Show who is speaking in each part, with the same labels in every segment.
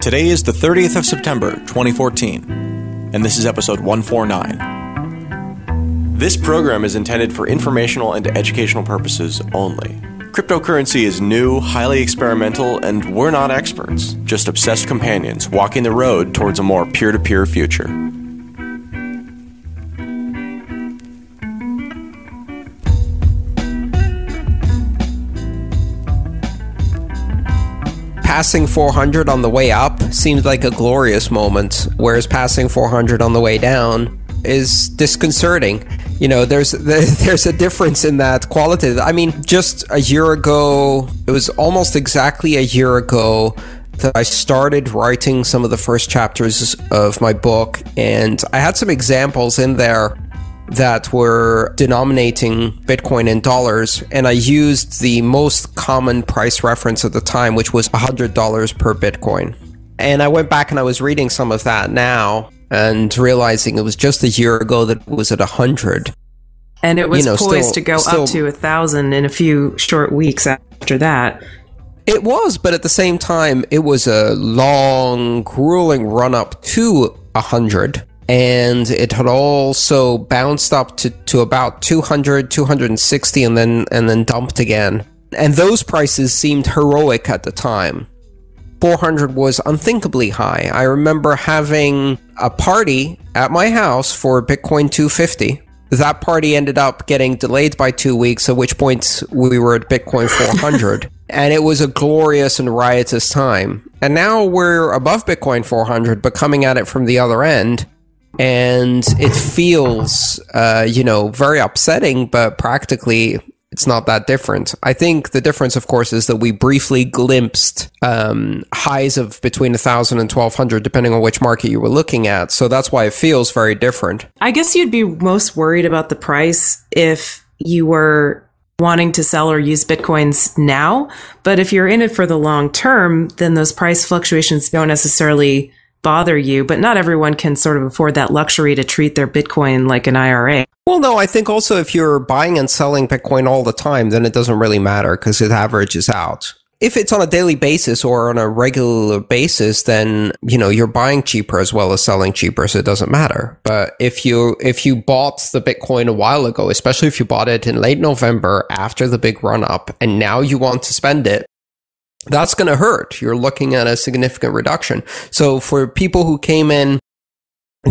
Speaker 1: Today is the 30th of September, 2014, and this is episode 149. This program is intended for informational and educational purposes only. Cryptocurrency is new, highly experimental, and we're not experts, just obsessed companions walking the road towards a more peer-to-peer future.
Speaker 2: Passing 400 on the way up seems like a glorious moment, whereas passing 400 on the way down is disconcerting. You know, there's a difference in that qualitative. I mean, just a year ago, it was almost exactly a year ago that I started writing some of the first chapters of my book, and I had some examples in there that were denominating Bitcoin in dollars, and I used the most common price reference at the time, which was $100 per Bitcoin. And I went back and I was reading some of that now and realizing it was just a year ago that it was at 100.
Speaker 3: And it was poised to go up to 1,000 in a few short weeks after that.
Speaker 2: It was, but at the same time, it was a long, grueling run up to 100. And it had also bounced up to about 200, 260, and then dumped again. And those prices seemed heroic at the time. 400 was unthinkably high. I remember having a party at my house for Bitcoin 250. That party ended up getting delayed by 2 weeks, at which point we were at Bitcoin 400. And it was a glorious and riotous time. And now we're above Bitcoin 400, but coming at it from the other end. And it feels, very upsetting, but practically it's not that different. I think the difference, of course, is that we briefly glimpsed highs of between 1,000 and 1,200, depending on which market you were looking at. So that's why it feels very different.
Speaker 3: I guess you'd be most worried about the price if you were wanting to sell or use Bitcoins now. But if you're in it for the long term, then those price fluctuations don't necessarily bother you, but not everyone can sort of afford that luxury to treat their Bitcoin like an IRA.
Speaker 2: Well, no, I think also if you're buying and selling Bitcoin all the time, then it doesn't really matter because it averages out. If it's on a daily basis or on a regular basis, then, you're buying cheaper as well as selling cheaper, so it doesn't matter. But if you bought the Bitcoin a while ago, especially if you bought it in late November after the big run up, and now you want to spend it, that's going to hurt. You're looking at a significant reduction. So for people who came in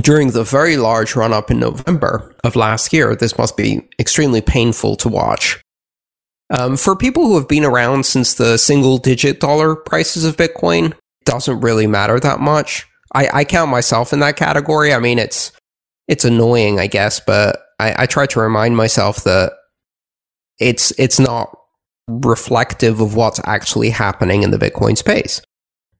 Speaker 2: during the very large run up in November of last year, this must be extremely painful to watch. For people who have been around since the single digit dollar prices of Bitcoin, it doesn't really matter that much. I count myself in that category. I mean, it's annoying, I guess, but I try to remind myself that it's not reflective of what's actually happening in the Bitcoin space.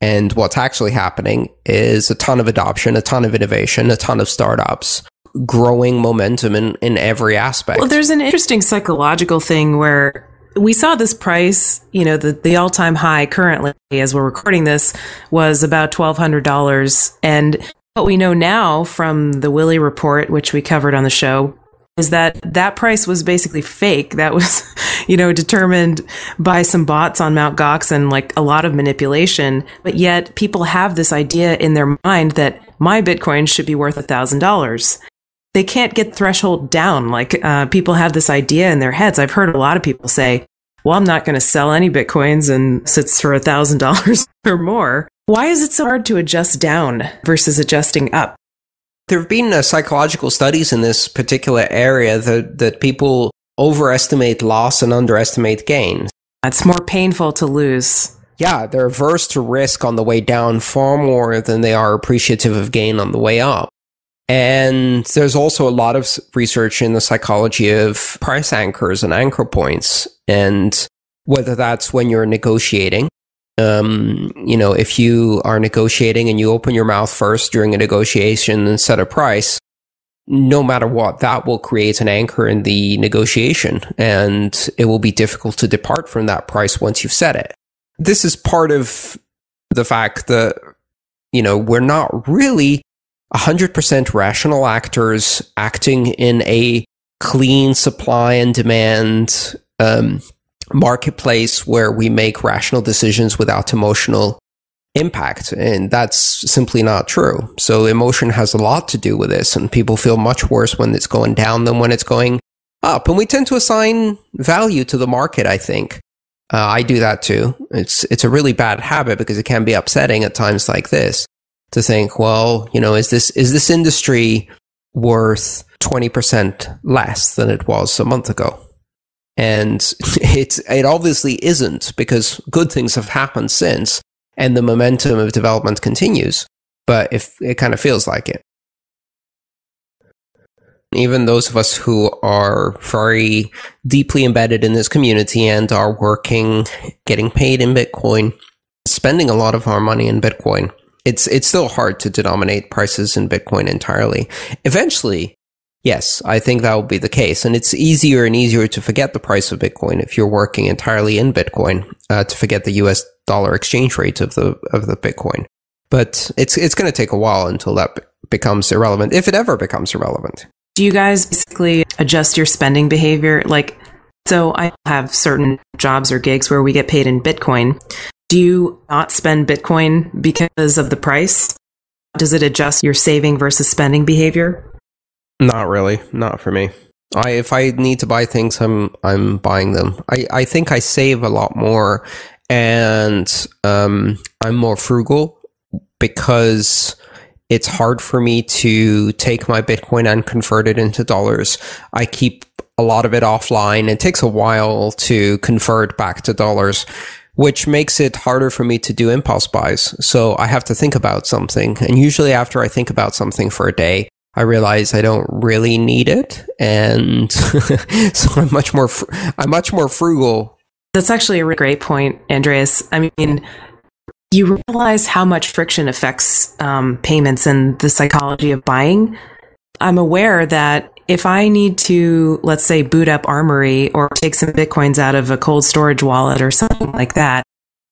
Speaker 2: And what's actually happening is a ton of adoption, a ton of innovation, a ton of startups, growing momentum in every aspect.
Speaker 3: Well, there's an interesting psychological thing where we saw this price, the all-time high currently, as we're recording this, was about $1,200. And what we know now from the Willie report, which we covered on the show, is that price was basically fake. That was, determined by some bots on Mt. Gox and like a lot of manipulation. But yet people have this idea in their mind that my Bitcoin should be worth $1,000. They can't get threshold down. Like people have this idea in their heads. I've heard a lot of people say, well, I'm not going to sell any Bitcoins unless it's for $1,000 or more. Why is it so hard to adjust down versus adjusting up?
Speaker 2: There have been psychological studies in this particular area that people overestimate loss and underestimate gain.
Speaker 3: It's more painful to lose.
Speaker 2: Yeah, they're averse to risk on the way down far more than they are appreciative of gain on the way up. And there's also a lot of research in the psychology of price anchors and anchor points, and whether that's when you're negotiating. If you are negotiating and you open your mouth first during a negotiation and set a price, no matter what, that will create an anchor in the negotiation, and it will be difficult to depart from that price once you've set it. This is part of the fact that, we're not really 100% rational actors acting in a clean supply and demand marketplace where we make rational decisions without emotional impact. And that's simply not true. So emotion has a lot to do with this, and people feel much worse when it's going down than when it's going up. And we tend to assign value to the market, I think. I do that too. It's a really bad habit because it can be upsetting at times like this to think, well, is this industry worth 20% less than it was a month ago? And it obviously isn't, because good things have happened since, and the momentum of development continues. But if it kind of feels like it. Even those of us who are very deeply embedded in this community and are working, getting paid in Bitcoin, spending a lot of our money in Bitcoin, it's still hard to denominate prices in Bitcoin entirely. Eventually, yes, I think that will be the case. And it's easier and easier to forget the price of Bitcoin if you're working entirely in Bitcoin, to forget the US dollar exchange rate of the Bitcoin. But it's going to take a while until that becomes irrelevant, if it ever becomes irrelevant.
Speaker 3: Do you guys basically adjust your spending behavior? So I have certain jobs or gigs where we get paid in Bitcoin. Do you not spend Bitcoin because of the price? Does it adjust your saving versus spending behavior?
Speaker 2: Not really. Not for me. If I need to buy things, I'm buying them. I think I save a lot more, and I'm more frugal because it's hard for me to take my Bitcoin and convert it into dollars. I keep a lot of it offline. It takes a while to convert back to dollars, which makes it harder for me to do impulse buys. So I have to think about something. And usually after I think about something for a day, I realize I don't really need it. And so I'm much more frugal.
Speaker 3: That's actually a really great point, Andreas. I mean, you realize how much friction affects payments and the psychology of buying. I'm aware that if I need to, let's say, boot up Armory or take some Bitcoins out of a cold storage wallet or something like that,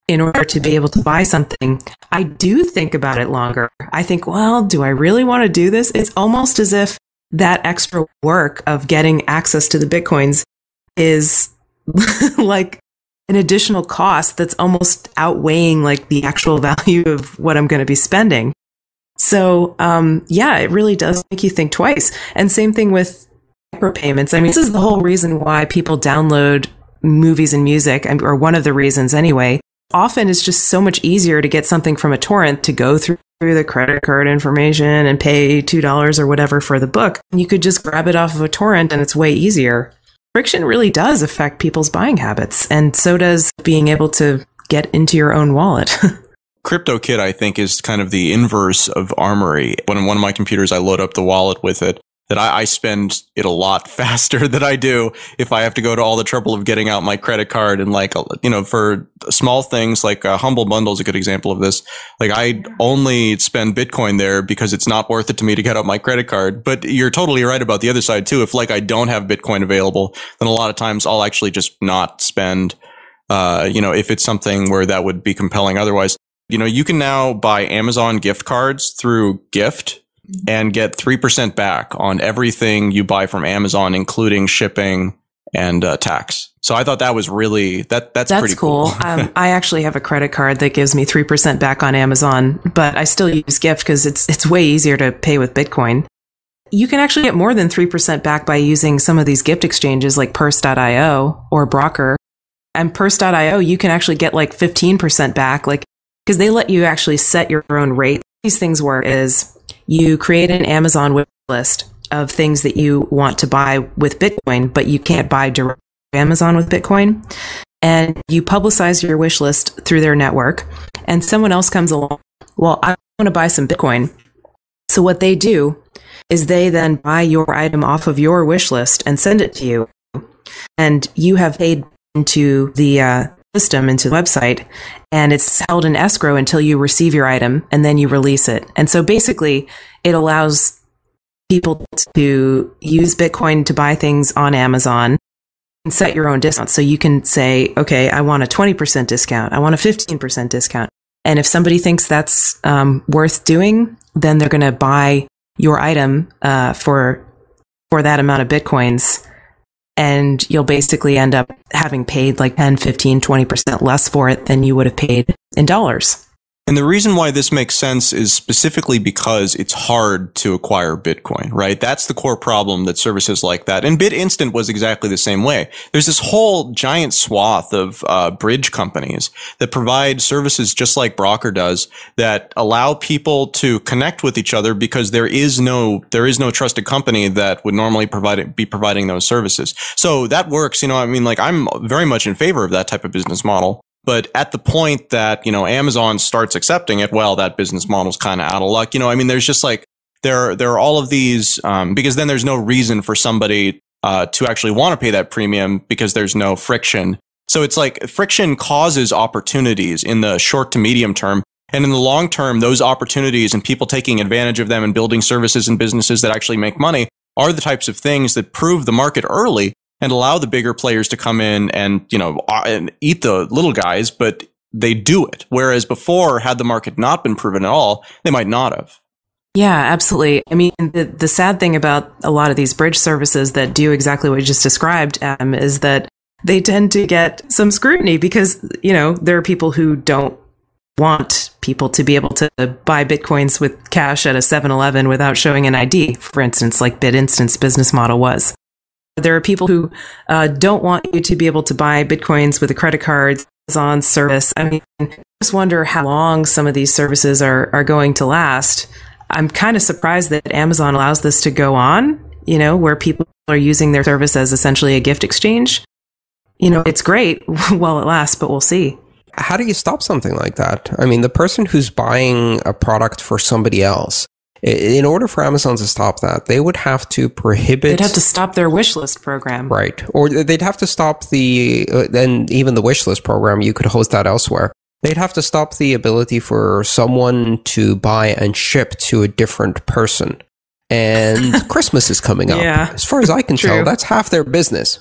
Speaker 3: in order to be able to buy something, I do think about it longer. I think, well, do I really want to do this? It's almost as if that extra work of getting access to the Bitcoins is like an additional cost that's almost outweighing like the actual value of what I'm going to be spending. So, yeah, it really does make you think twice. And same thing with micropayments. I mean, this is the whole reason why people download movies and music, or one of the reasons anyway. Often it's just so much easier to get something from a torrent to go through the credit card information and pay $2 or whatever for the book. You could just grab it off of a torrent and it's way easier. Friction really does affect people's buying habits, and so does being able to get into your own wallet.
Speaker 1: CryptoKit, I think, is kind of the inverse of Armory. When on one of my computers, I load up the wallet with it, that I spend it a lot faster than I do if I have to go to all the trouble of getting out my credit card. And for small things like Humble Bundle is a good example of this. Like, I only spend Bitcoin there because it's not worth it to me to get out my credit card. But you're totally right about the other side too. If I don't have Bitcoin available, then a lot of times I'll actually just not spend, if it's something where that would be compelling otherwise. You can now buy Amazon gift cards through Gift and get 3% back on everything you buy from Amazon, including shipping and tax. So I thought that was really, that's pretty cool.
Speaker 3: I actually have a credit card that gives me 3% back on Amazon, but I still use Gift because it's way easier to pay with Bitcoin. You can actually get more than 3% back by using some of these gift exchanges like Purse.io or Broker. And Purse.io, you can actually get like 15% back, because they let you actually set your own rate. These things work is you create an Amazon wish list of things that you want to buy with Bitcoin, but you can't buy direct from Amazon with Bitcoin. And you publicize your wish list through their network, and someone else comes along. Well, I want to buy some Bitcoin. So what they do is they then buy your item off of your wish list and send it to you. And you have paid into the system, into the website, and it's held in escrow until you receive your item, and then you release it. And so basically it allows people to use Bitcoin to buy things on Amazon and set your own discount. So you can say, okay, I want a 20% discount. I want a 15% discount. And if somebody thinks that's worth doing, then they're going to buy your item for that amount of Bitcoins. And you'll basically end up having paid like 10, 15, 20% less for it than you would have paid in dollars.
Speaker 1: And the reason why this makes sense is specifically because it's hard to acquire Bitcoin, right? That's the core problem that services like that. And BitInstant was exactly the same way. There's this whole giant swath of bridge companies that provide services just like Broker does that allow people to connect with each other because there is no trusted company that would normally be providing those services. So that works. I mean, like, I'm very much in favor of that type of business model. But at the point that, Amazon starts accepting it, well, that business model's kind of out of luck. I mean, there's just like, there are all of these, because then there's no reason for somebody to actually want to pay that premium because there's no friction. So it's like friction causes opportunities in the short to medium term. And in the long term, those opportunities and people taking advantage of them and building services and businesses that actually make money are the types of things that prove the market early and allow the bigger players to come in and, and eat the little guys, but they do it. Whereas before, had the market not been proven at all, they might not have.
Speaker 3: Yeah, absolutely. I mean, the sad thing about a lot of these bridge services that do exactly what you just described, Adam, is that they tend to get some scrutiny because, there are people who don't want people to be able to buy Bitcoins with cash at a 7-Eleven without showing an ID, for instance, like BitInstant's business model was. There are people who don't want you to be able to buy Bitcoins with a credit card, Amazon service. I mean, I just wonder how long some of these services are going to last. I'm kind of surprised that Amazon allows this to go on, where people are using their service as essentially a gift exchange. It's great while it lasts, but we'll see.
Speaker 2: How do you stop something like that? I mean, the person who's buying a product for somebody else, in order for Amazon to stop that, they would have to prohibit...
Speaker 3: They'd have to stop their wish list program.
Speaker 2: Right. Or they'd have to stop then even the wish list program, you could host that elsewhere. They'd have to stop the ability for someone to buy and ship to a different person. And Christmas is coming up.
Speaker 3: Yeah.
Speaker 2: As far as I can tell, that's half their business.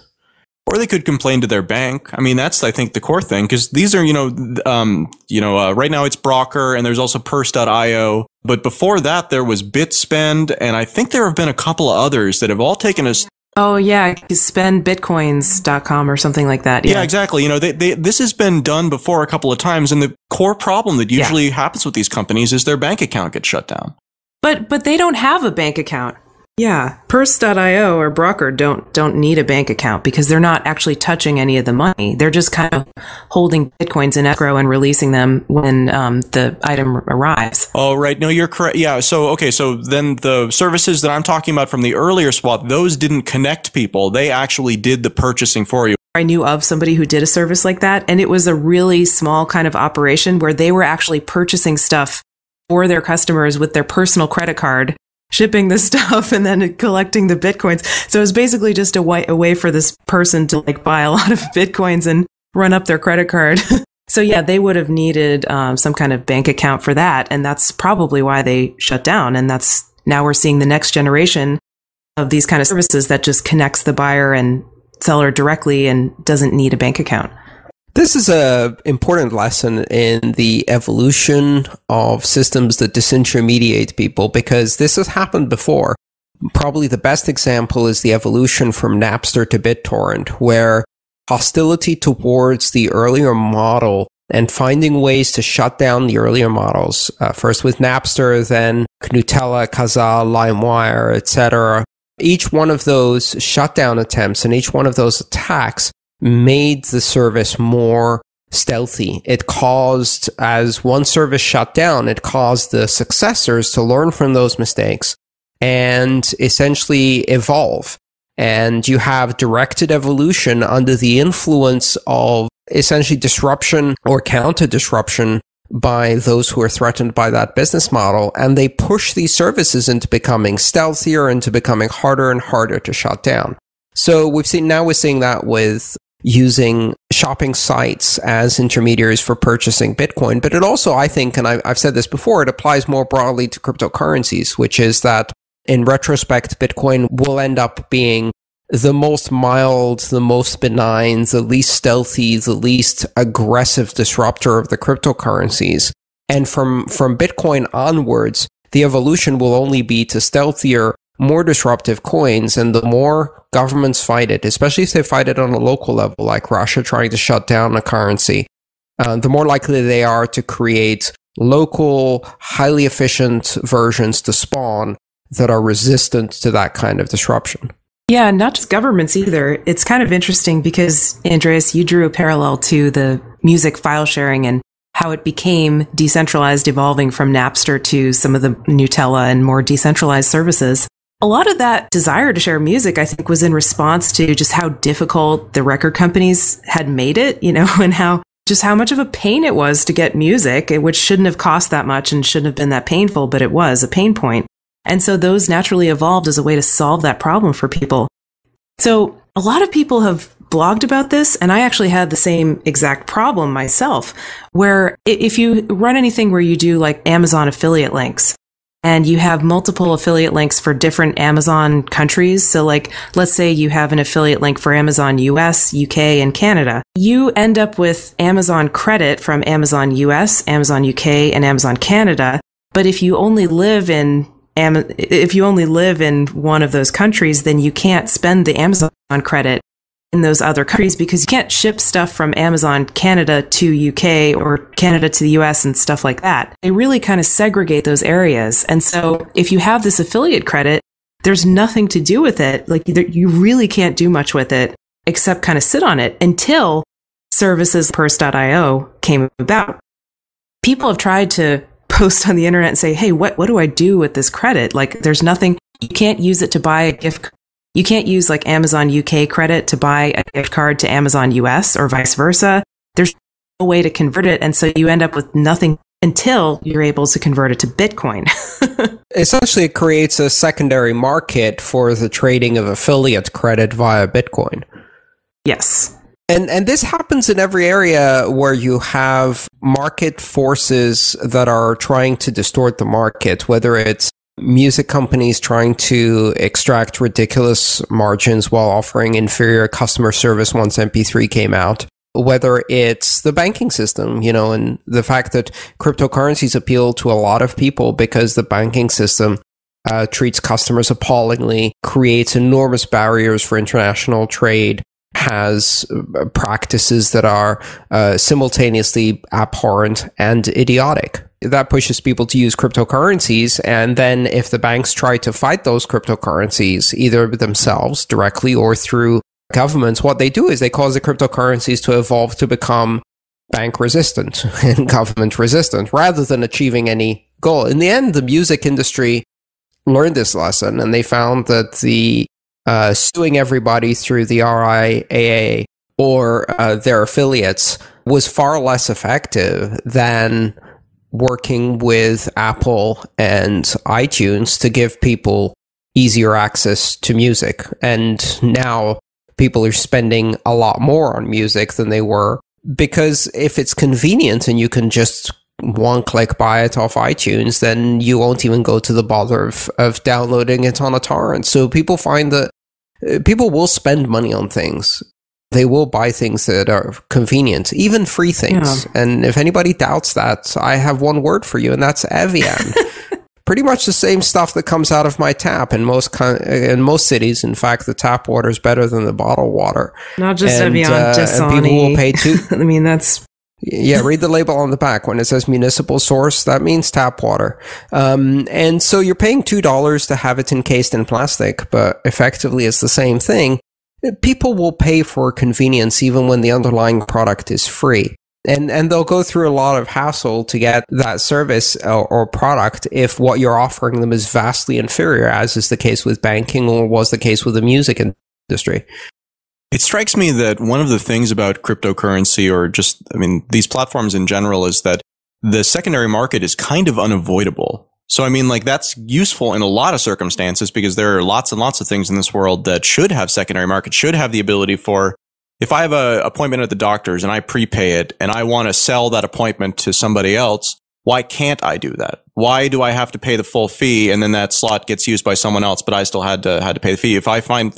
Speaker 1: Or they could complain to their bank. I mean, that's, I think, the core thing, because these are, right now it's Broker and there's also Purse.io. But before that, there was BitSpend, and I think there have been a couple of others that have all taken us.
Speaker 3: Oh, yeah, spendbitcoins.com or something like that.
Speaker 1: Yeah, exactly. This has been done before a couple of times, and the core problem that usually happens with these companies is their bank account gets shut down.
Speaker 3: But they don't have a bank account. Yeah, Purse.io or Broker don't need a bank account because they're not actually touching any of the money. They're just kind of holding Bitcoins in escrow and releasing them when the item arrives.
Speaker 1: Oh, right. No, you're correct. Yeah. So then the services that I'm talking about from the earlier swap, those didn't connect people. They actually did the purchasing for you.
Speaker 3: I knew of somebody who did a service like that, and it was a really small kind of operation where they were actually purchasing stuff for their customers with their personal credit card, shipping the stuff and then collecting the Bitcoins. So it was basically just a way for this person to buy a lot of Bitcoins and run up their credit card. So yeah, they would have needed some kind of bank account for that. And that's probably why they shut down. And now we're seeing the next generation of these kind of services that just connects the buyer and seller directly and doesn't need a bank account.
Speaker 2: This is an important lesson in the evolution of systems that disintermediate people, because this has happened before. Probably the best example is the evolution from Napster to BitTorrent, where hostility towards the earlier model and finding ways to shut down the earlier models, first with Napster, then Gnutella, Kazaa, LimeWire, etc. Each one of those shutdown attempts and each one of those attacks made the service more stealthy. It caused, as one service shut down, it caused the successors to learn from those mistakes and essentially evolve. And you have directed evolution under the influence of essentially disruption or counter-disruption by those who are threatened by that business model. And they push these services into becoming stealthier, into becoming harder and harder to shut down. So we're seeing that with using shopping sites as intermediaries for purchasing Bitcoin. But it also, I think, and I've said this before, it applies more broadly to cryptocurrencies, which is that in retrospect, Bitcoin will end up being the most mild, the most benign, the least stealthy, the least aggressive disruptor of the cryptocurrencies. And from Bitcoin onwards, the evolution will only be to stealthier, more disruptive coins, and the more governments fight it, especially if they fight it on a local level, like Russia trying to shut down a currency, the more likely they are to create local, highly efficient versions to spawn that are resistant to that kind of disruption.
Speaker 3: Yeah, not just governments either. It's kind of interesting because, Andreas, you drew a parallel to the music file sharing and how it became decentralized, evolving from Napster to some of the Nutella and more decentralized services. A lot of that desire to share music, I think, was in response to just how difficult the record companies had made it, and how much of a pain it was to get music, which shouldn't have cost that much and shouldn't have been that painful, but it was a pain point. And so those naturally evolved as a way to solve that problem for people. So a lot of people have blogged about this, and I actually had the same exact problem myself, where if you run anything where you do like Amazon affiliate links, and you have multiple affiliate links for different Amazon countries. So like, let's say you have an affiliate link for Amazon US, UK, and Canada. You end up with Amazon credit from Amazon US, Amazon UK, and Amazon Canada. But if you only live in one of those countries, then you can't spend the Amazon credit in those other countries because you can't ship stuff from Amazon Canada to UK or Canada to the US and stuff like that. They really kind of segregate those areas. And so if you have this affiliate credit, there's nothing to do with it. Like you really can't do much with it except kind of sit on it until services Purse.io came about. People have tried to post on the internet and say, hey, what do I do with this credit? Like there's nothing, you can't use it to buy a gift. You can't use like Amazon UK credit to buy a gift card to Amazon US or vice versa. There's no way to convert it. And so you end up with nothing until you're able to convert it to Bitcoin.
Speaker 2: Essentially, it creates a secondary market for the trading of affiliate credit via Bitcoin.
Speaker 3: Yes.
Speaker 2: And this happens in every area where you have market forces that are trying to distort the market, whether it's music companies trying to extract ridiculous margins while offering inferior customer service once MP3 came out, whether it's the banking system, and the fact that cryptocurrencies appeal to a lot of people because the banking system treats customers appallingly, creates enormous barriers for international trade, has practices that are simultaneously abhorrent and idiotic. That pushes people to use cryptocurrencies, and then if the banks try to fight those cryptocurrencies, either themselves directly or through governments, what they do is they cause the cryptocurrencies to evolve to become bank resistant and government resistant, rather than achieving any goal. In the end, the music industry learned this lesson, and they found that the suing everybody through the RIAA or their affiliates was far less effective than working with Apple and iTunes to give people easier access to music. And now people are spending a lot more on music than they were, because if it's convenient and you can just one-click buy it off iTunes, then you won't even go to the bother of downloading it on a torrent. So people find that people will spend money on things. They will buy things that are convenient, even free things. Yeah. And if anybody doubts that, I have one word for you, and that's Evian. Pretty much the same stuff that comes out of my tap in most cities. In fact, the tap water is better than the bottled water.
Speaker 3: Not just Evian, Dasani.
Speaker 2: And people will pay too.
Speaker 3: I mean, that's...
Speaker 2: Yeah, read the label on the back. When it says municipal source, that means tap water. And so you're paying $2 to have it encased in plastic, but effectively it's the same thing. People will pay for convenience even when the underlying product is free. And they'll go through a lot of hassle to get that service or product if what you're offering them is vastly inferior, as is the case with banking or was the case with the music industry.
Speaker 1: It strikes me that one of the things about cryptocurrency, or just, these platforms in general, is that the secondary market is kind of unavoidable. So, that's useful in a lot of circumstances because there are lots and lots of things in this world that should have secondary market, should have the ability for, if I have an appointment at the doctor's and I prepay it and I want to sell that appointment to somebody else, why can't I do that? Why do I have to pay the full fee and then that slot gets used by someone else, but I still had to pay the fee? If I find,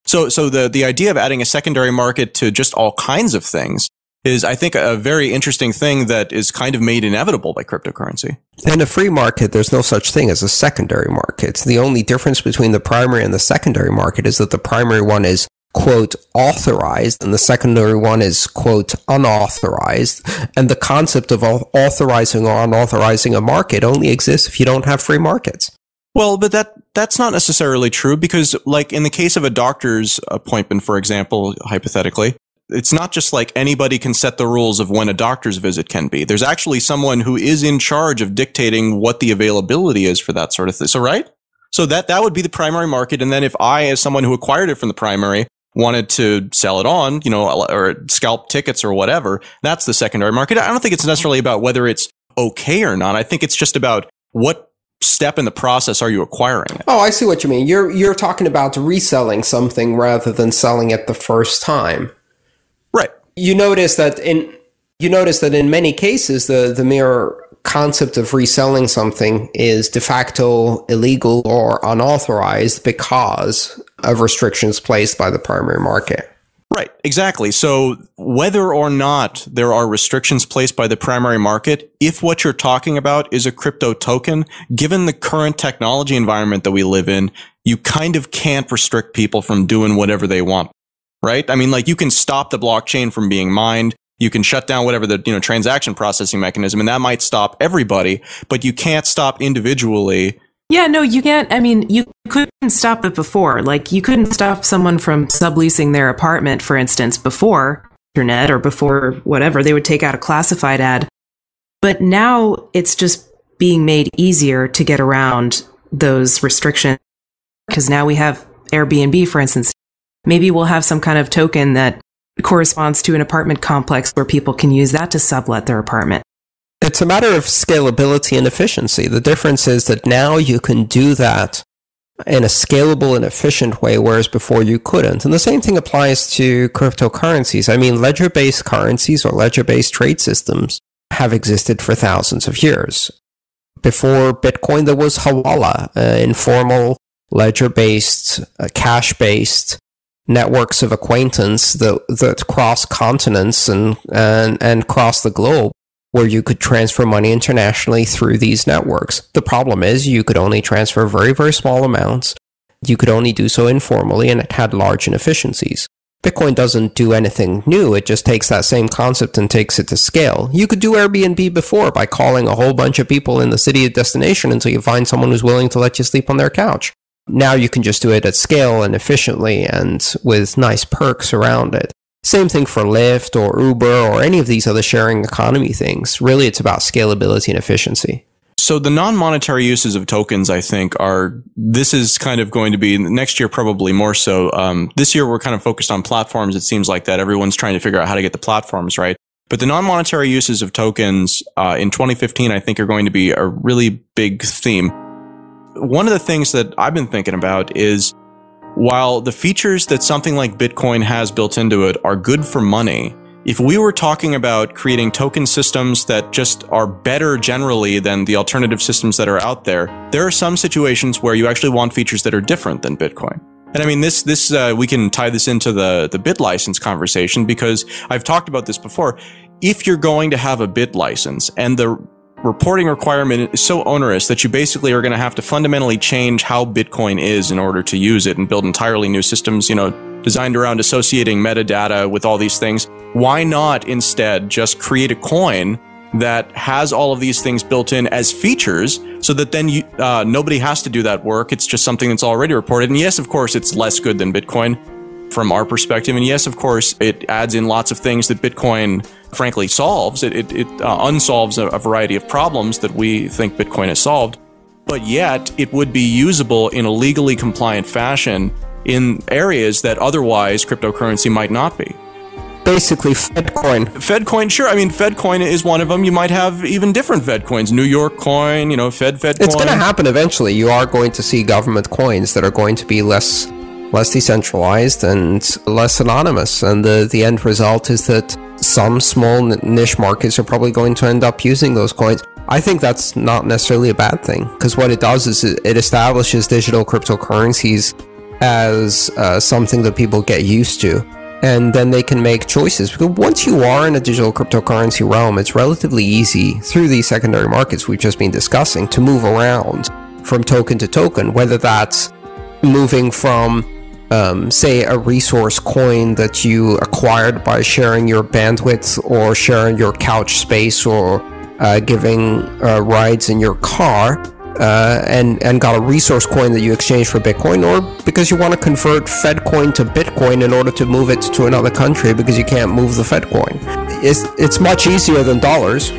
Speaker 1: So the idea of adding a secondary market to just all kinds of things is, I think, a very interesting thing that is kind of made inevitable by cryptocurrency.
Speaker 2: In a free market, there's no such thing as a secondary market. The only difference between the primary and the secondary market is that the primary one is quote, authorized, and the secondary one is, quote, unauthorized. And the concept of authorizing or unauthorizing a market only exists if you don't have free markets.
Speaker 1: Well, but that's not necessarily true, because like in the case of a doctor's appointment, for example, hypothetically, it's not just like anybody can set the rules of when a doctor's visit can be. There's actually someone who is in charge of dictating what the availability is for that sort of thing. So, right? So that would be the primary market. And then if I, as someone who acquired it from the primary, wanted to sell it on, or scalp tickets or whatever, that's the secondary market. I don't think it's necessarily about whether it's okay or not. I think it's just about what step in the process are you acquiring it.
Speaker 2: Oh, I see what you mean. You're talking about reselling something rather than selling it the first time.
Speaker 1: Right.
Speaker 2: You notice that in many cases the mere concept of reselling something is de facto illegal or unauthorized because of restrictions placed by the primary market.
Speaker 1: Right, exactly. So whether or not there are restrictions placed by the primary market, if what you're talking about is a crypto token, given the current technology environment that we live in, you kind of can't restrict people from doing whatever they want, right? I mean, like you can stop the blockchain from being mined. You can shut down whatever the transaction processing mechanism, and that might stop everybody, but you can't stop individually.
Speaker 3: Yeah, no, you can't. I mean, you couldn't stop it before. Like, you couldn't stop someone from subleasing their apartment, for instance, before internet or before whatever. They would take out a classified ad. But now it's just being made easier to get around those restrictions. Because now we have Airbnb, for instance. Maybe we'll have some kind of token that corresponds to an apartment complex where people can use that to sublet their apartment.
Speaker 2: It's a matter of scalability and efficiency. The difference is that now you can do that in a scalable and efficient way, whereas before you couldn't. And the same thing applies to cryptocurrencies. I mean, ledger-based currencies or ledger-based trade systems have existed for thousands of years. Before Bitcoin, there was Hawala, informal ledger-based, cash-based networks of acquaintance that cross continents and cross the globe, where you could transfer money internationally through these networks. The problem is you could only transfer very, very small amounts. You could only do so informally, and it had large inefficiencies. Bitcoin doesn't do anything new. It just takes that same concept and takes it to scale. You could do Airbnb before by calling a whole bunch of people in the city of destination until you find someone who's willing to let you sleep on their couch. Now you can just do it at scale and efficiently and with nice perks around it. Same thing for Lyft or Uber or any of these other sharing economy things. Really, it's about scalability and efficiency.
Speaker 1: So the non-monetary uses of tokens, I think, this is kind of going to be next year, probably more so. This year, we're kind of focused on platforms. It seems like that everyone's trying to figure out how to get the platforms right. But the non-monetary uses of tokens in 2015, I think, are going to be a really big theme. One of the things that I've been thinking about is, while the features that something like Bitcoin has built into it are good for money, if we were talking about creating token systems that just are better generally than the alternative systems that are out there, there are some situations where you actually want features that are different than Bitcoin. And I mean, this we can tie this into the bit license conversation, because I've talked about this before. If you're going to have a bit license and the reporting requirement is so onerous that you basically are going to have to fundamentally change how Bitcoin is in order to use it and build entirely new systems, designed around associating metadata with all these things. Why not instead just create a coin that has all of these things built in as features, so that then nobody has to do that work? It's just something that's already reported. And yes, of course, it's less good than Bitcoin from our perspective. And yes, of course, it adds in lots of things that Bitcoin frankly solves. It unsolves a variety of problems that we think Bitcoin has solved, but yet it would be usable in a legally compliant fashion in areas that otherwise cryptocurrency might not be.
Speaker 2: Basically, FedCoin.
Speaker 1: FedCoin, sure. I mean, FedCoin is one of them. You might have even different FedCoins. New York coin, FedCoin.
Speaker 2: It's going to happen eventually. You are going to see government coins that are going to be less decentralized and less anonymous. And the end result is that some small niche markets are probably going to end up using those coins. I think that's not necessarily a bad thing, because what it does is it establishes digital cryptocurrencies as something that people get used to, and then they can make choices. Because once you are in a digital cryptocurrency realm, it's relatively easy through these secondary markets we've just been discussing to move around from token to token, whether that's moving from say, a resource coin that you acquired by sharing your bandwidth or sharing your couch space or giving rides in your car, and got a resource coin that you exchange for Bitcoin, or because you want to convert Fed coin to Bitcoin in order to move it to another country because you can't move the Fed coin. It's much easier than dollars.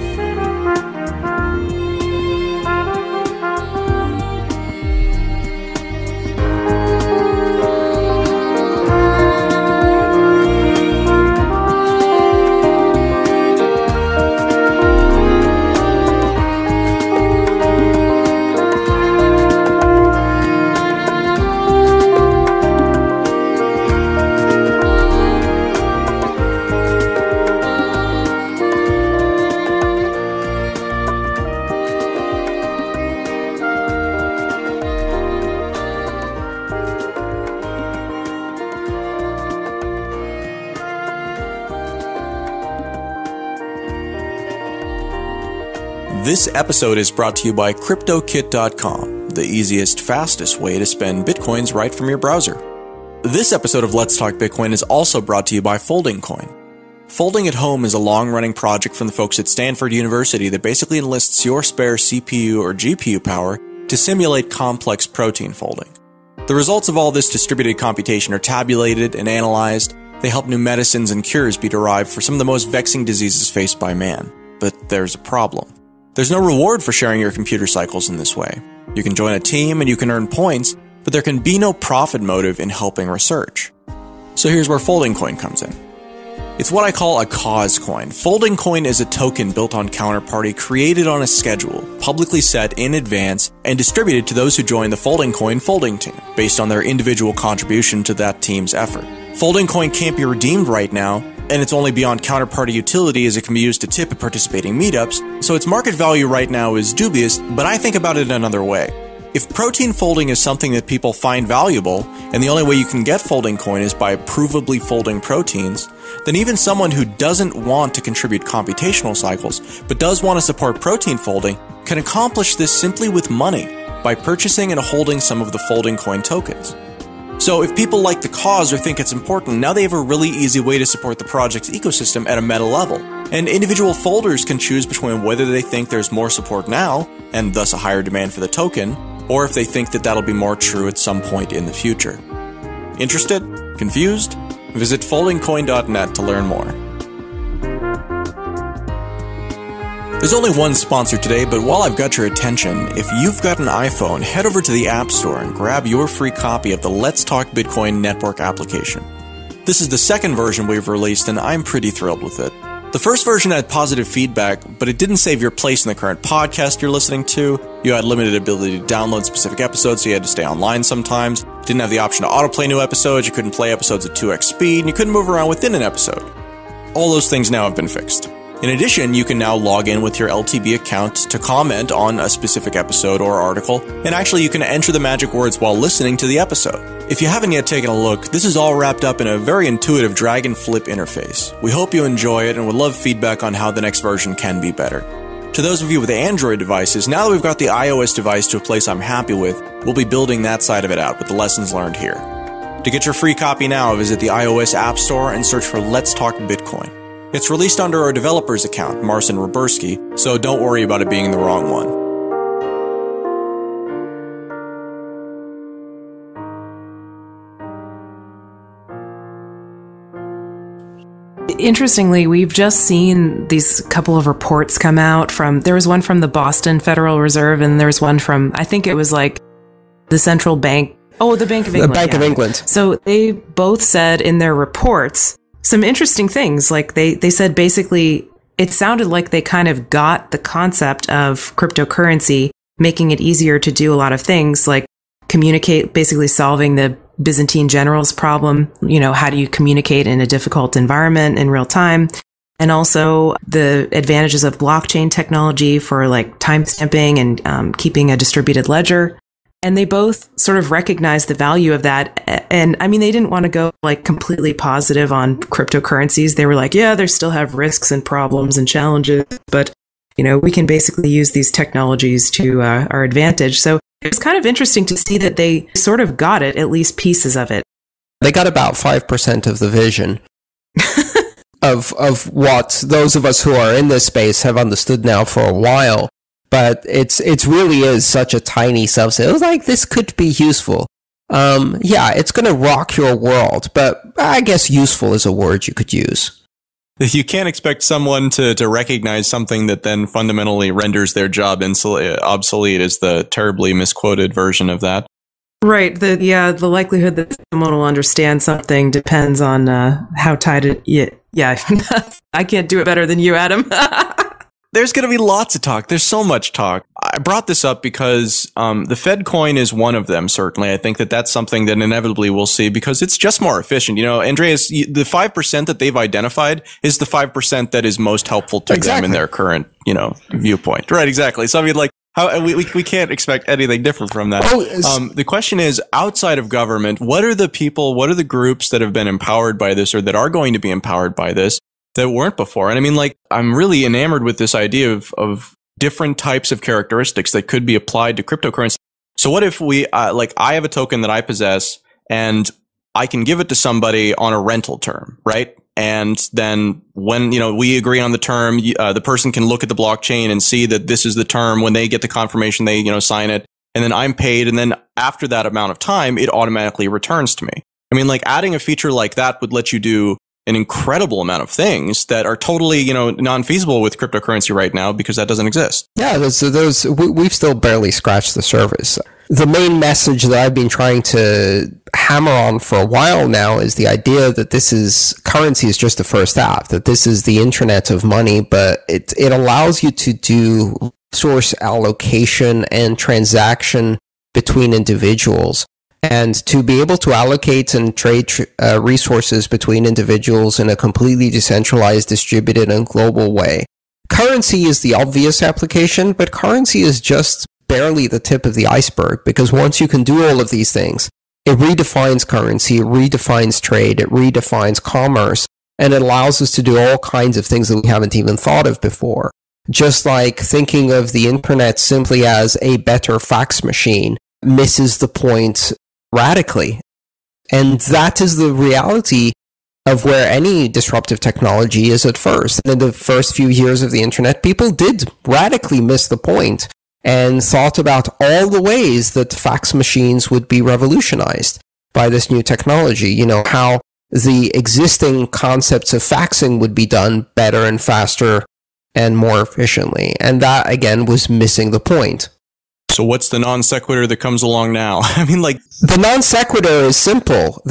Speaker 1: This episode is brought to you by CryptoKit.com, the easiest, fastest way to spend Bitcoins right from your browser. This episode of Let's Talk Bitcoin is also brought to you by Folding Coin. Folding at Home is a long-running project from the folks at Stanford University that basically enlists your spare CPU or GPU power to simulate complex protein folding. The results of all this distributed computation are tabulated and analyzed. They help new medicines and cures be derived for some of the most vexing diseases faced by man. But there's a problem. There's no reward for sharing your computer cycles in this way. You can join a team and you can earn points, but there can be no profit motive in helping research. So here's where Folding Coin comes in. It's what I call a cause coin. Folding Coin is a token built on Counterparty, created on a schedule, publicly set in advance, and distributed to those who join the Folding Coin folding team, based on their individual contribution to that team's effort. Folding Coin can't be redeemed right now, and it's only beyond Counterparty utility as it can be used to tip at participating meetups, so its market value right now is dubious, but I think about it another way. If protein folding is something that people find valuable, and the only way you can get Folding Coin is by provably folding proteins, then even someone who doesn't want to contribute computational cycles, but does want to support protein folding, can accomplish this simply with money, by purchasing and holding some of the Folding Coin tokens. So if people like the cause or think it's important, now they have a really easy way to support the project's ecosystem at a meta level. And individual folders can choose between whether they think there's more support now, and thus a higher demand for the token, or if they think that that'll be more true at some point in the future. Interested? Confused? Visit foldingcoin.net to learn more. There's only one sponsor today, but while I've got your attention, if you've got an iPhone, head over to the App Store and grab your free copy of the Let's Talk Bitcoin network application. This is the second version we've released, and I'm pretty thrilled with it. The first version had positive feedback, but it didn't save your place in the current podcast you're listening to. You had limited ability to download specific episodes, so you had to stay online sometimes. Didn't have the option to autoplay new episodes, you couldn't play episodes at 2x speed, and you couldn't move around within an episode. All those things now have been fixed. In addition, you can now log in with your LTB account to comment on a specific episode or article, and actually you can enter the magic words while listening to the episode. If you haven't yet taken a look, this is all wrapped up in a very intuitive drag and flip interface. We hope you enjoy it and would love feedback on how the next version can be better. To those of you with Android devices, now that we've got the iOS device to a place I'm happy with, we'll be building that side of it out with the lessons learned here. To get your free copy now, visit the iOS App Store and search for Let's Talk Bitcoin. It's released under our developer's account, Marcin Roberski, so don't worry about it being the wrong one.
Speaker 3: Interestingly, we've just seen these couple of reports come out there was one from the Boston Federal Reserve, and there was one from, I think it was like the central bank. Oh, the Bank of England.
Speaker 2: The Bank of England.
Speaker 3: So they both said in their reports some interesting things. Like they said basically it sounded like they kind of got the concept of cryptocurrency, making it easier to do a lot of things like communicate, basically solving the Byzantine generals problem. You know, how do you communicate in a difficult environment in real time? And also the advantages of blockchain technology for like timestamping and keeping a distributed ledger. And they both sort of recognized the value of that. And I mean, they didn't want to go like completely positive on cryptocurrencies. They were like, yeah, they still have risks and problems and challenges, but you know, we can basically use these technologies to our advantage. So it was kind of interesting to see that they sort of got it, at least pieces of it.
Speaker 2: They got about 5% of the vision of what those of us who are in this space have understood now for a while. But it's really is such a tiny subset. It was like, this could be useful. Yeah, it's going to rock your world, but I guess useful is a word you could use.
Speaker 1: You can't expect someone to recognize something that then fundamentally renders their job obsolete is the terribly misquoted version of that.
Speaker 3: Right. The likelihood that someone will understand something depends on how tight it. Yeah. I can't do it better than you, Adam.
Speaker 1: There's going to be lots of talk. There's so much talk. I brought this up because the Fed coin is one of them, certainly. I think that that's something that inevitably we'll see because it's just more efficient. You know, Andreas, the 5% that they've identified is the 5% that is most helpful to them in their current, viewpoint. Right, exactly. So, I mean, like, we can't expect anything different from that. The question is, outside of government, what are the groups that have been empowered by this or that are going to be empowered by this that weren't before? And I mean, like, I'm really enamored with this idea of different types of characteristics that could be applied to cryptocurrency. So what if we, I have a token that I possess and I can give it to somebody on a rental term, right? And then when, we agree on the term, the person can look at the blockchain and see that this is the term. When they get the confirmation, they, sign it, and then I'm paid. And then after that amount of time, it automatically returns to me. I mean, like, adding a feature like that would let you do an incredible amount of things that are totally, non-feasible with cryptocurrency right now because that doesn't exist.
Speaker 2: Yeah, we've still barely scratched the surface. The main message that I've been trying to hammer on for a while now is the idea that currency is just the first half, that this is the internet of money, but it allows you to do resource allocation and transaction between individuals. And to be able to allocate and trade resources between individuals in a completely decentralized, distributed, and global way. Currency is the obvious application, but currency is just barely the tip of the iceberg, because once you can do all of these things, it redefines currency, it redefines trade, it redefines commerce, and it allows us to do all kinds of things that we haven't even thought of before. Just like thinking of the internet simply as a better fax machine misses the point radically. And that is the reality of where any disruptive technology is at first. And in the first few years of the internet, people did radically miss the point and thought about all the ways that fax machines would be revolutionized by this new technology. How the existing concepts of faxing would be done better and faster and more efficiently. And that, again, was missing the point.
Speaker 1: So what's the non sequitur that comes along now? I mean, like,
Speaker 2: the non sequitur is simple.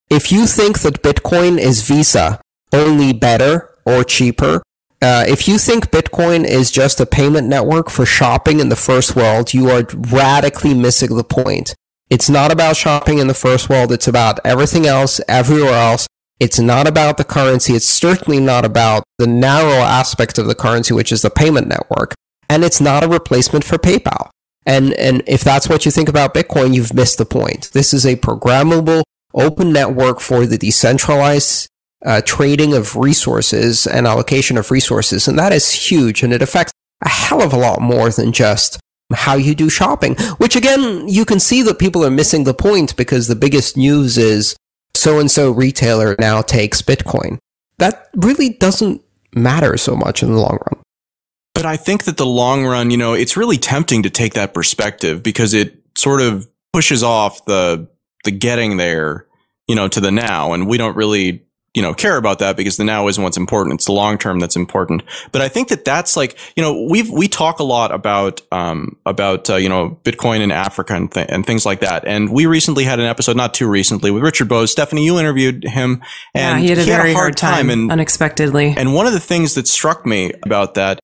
Speaker 2: If you think that Bitcoin is Visa, only better or cheaper, if you think Bitcoin is just a payment network for shopping in the first world, you are radically missing the point. It's not about shopping in the first world. It's about everything else, everywhere else. It's not about the currency. It's certainly not about the narrow aspect of the currency, which is the payment network. And it's not a replacement for PayPal. And if that's what you think about Bitcoin, you've missed the point. This is a programmable open network for the decentralized trading of resources and allocation of resources. And that is huge. And it affects a hell of a lot more than just how you do shopping, which, again, you can see that people are missing the point because the biggest news is so-and-so retailer now takes Bitcoin. That really doesn't matter so much in the long run.
Speaker 1: But I think that the long run, it's really tempting to take that perspective because it sort of pushes off the getting there, to the now. And we don't really, care about that because the now isn't what's important. It's the long term that's important. But I think that that's like, we talk a lot about Bitcoin in Africa and things like that. And we recently had an episode, not too recently, with Richard Bowes. Stephanie, you interviewed him, and
Speaker 3: he had a very hard time unexpectedly.
Speaker 1: And one of the things that struck me about that,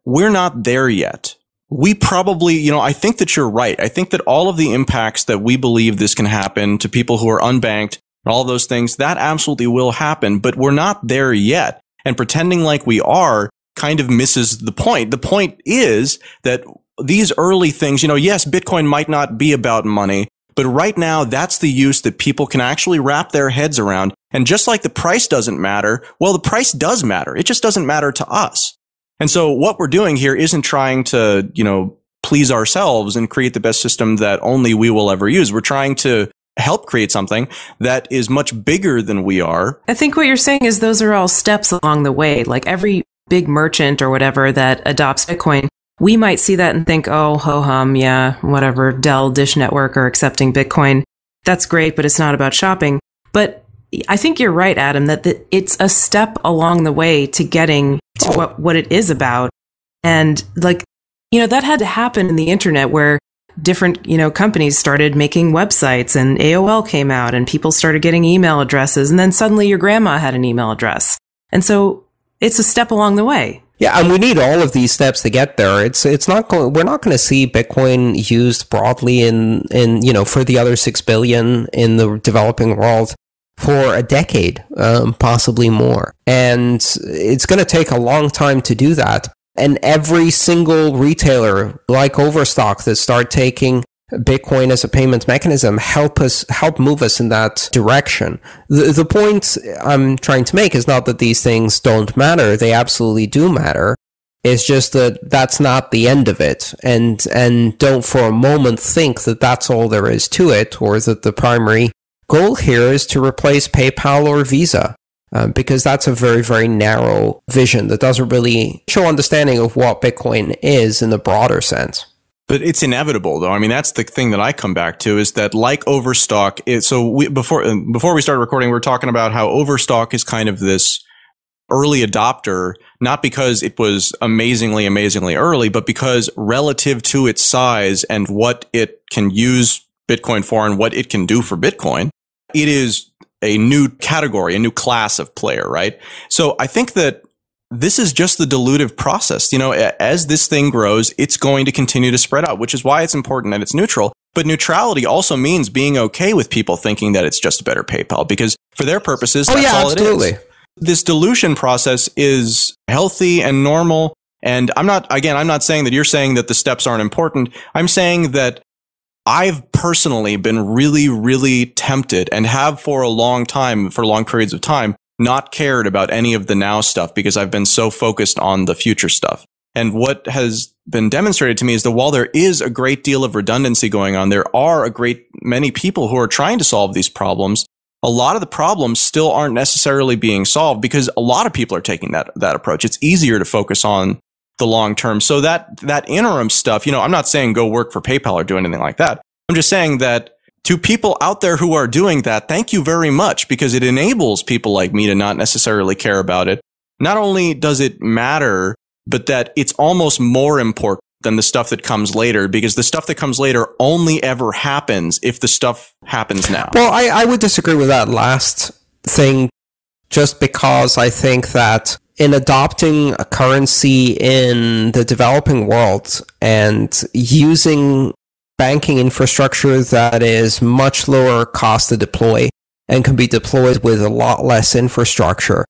Speaker 1: we're not there yet. We probably, I think that you're right. I think that all of the impacts that we believe this can happen to people who are unbanked, all those things, that absolutely will happen, but we're not there yet. And pretending like we are kind of misses the point. The point is that these early things, yes, Bitcoin might not be about money, but right now that's the use that people can actually wrap their heads around. And just like the price doesn't matter, well, the price does matter. It just doesn't matter to us. And so what we're doing here isn't trying to, please ourselves and create the best system that only we will ever use. We're trying to help create something that is much bigger than we are.
Speaker 3: I think what you're saying is those are all steps along the way. Like every big merchant or whatever that adopts Bitcoin, we might see that and think, oh, ho-hum, yeah, whatever, Dell, Dish Network are accepting Bitcoin. That's great, but it's not about shopping. But I think you're right, Adam, that it's a step along the way to getting to what it is about. And like, that had to happen in the internet where different, companies started making websites and AOL came out and people started getting email addresses. And then suddenly your grandma had an email address. And so it's a step along the way.
Speaker 2: Yeah, and we need all of these steps to get there. We're not going to see Bitcoin used broadly in for the other 6 billion in the developing world for a decade, possibly more. And it's going to take a long time to do that. And every single retailer like Overstock that start taking Bitcoin as a payment mechanism help move us in that direction. The point I'm trying to make is not that these things don't matter. They absolutely do matter. It's just that that's not the end of it. And don't for a moment think that that's all there is to it, or that the primary goal here is to replace PayPal or Visa. Because that's a very, very narrow vision that doesn't really show understanding of what Bitcoin is in the broader sense.
Speaker 1: But it's inevitable, though. I mean, that's the thing that I come back to, is that like Overstock, before we started recording, we were talking about how Overstock is kind of this early adopter, not because it was amazingly, amazingly early, but because relative to its size and what it can use Bitcoin for and what it can do for Bitcoin, it is a new category, a new class of player, right? So I think that this is just the dilutive process. As this thing grows, it's going to continue to spread out, which is why it's important that it's neutral. But neutrality also means being okay with people thinking that it's just a better PayPal, because for their purposes, that's all
Speaker 2: absolutely.
Speaker 1: It is. This dilution process is healthy and normal. And I'm not saying that you're saying that the steps aren't important. I'm saying that I've personally been really, really tempted, and have for long periods of time, not cared about any of the now stuff because I've been so focused on the future stuff. And what has been demonstrated to me is that while there is a great deal of redundancy going on, there are a great many people who are trying to solve these problems. A lot of the problems still aren't necessarily being solved because a lot of people are taking that approach. It's easier to focus on the long term. So that interim stuff, I'm not saying go work for PayPal or do anything like that. I'm just saying that to people out there who are doing that, thank you very much, because it enables people like me to not necessarily care about it. Not only does it matter, but that it's almost more important than the stuff that comes later, because the stuff that comes later only ever happens if the stuff happens now.
Speaker 2: Well, I would disagree with that last thing, just because I think that in adopting a currency in the developing world and using banking infrastructure that is much lower cost to deploy and can be deployed with a lot less infrastructure,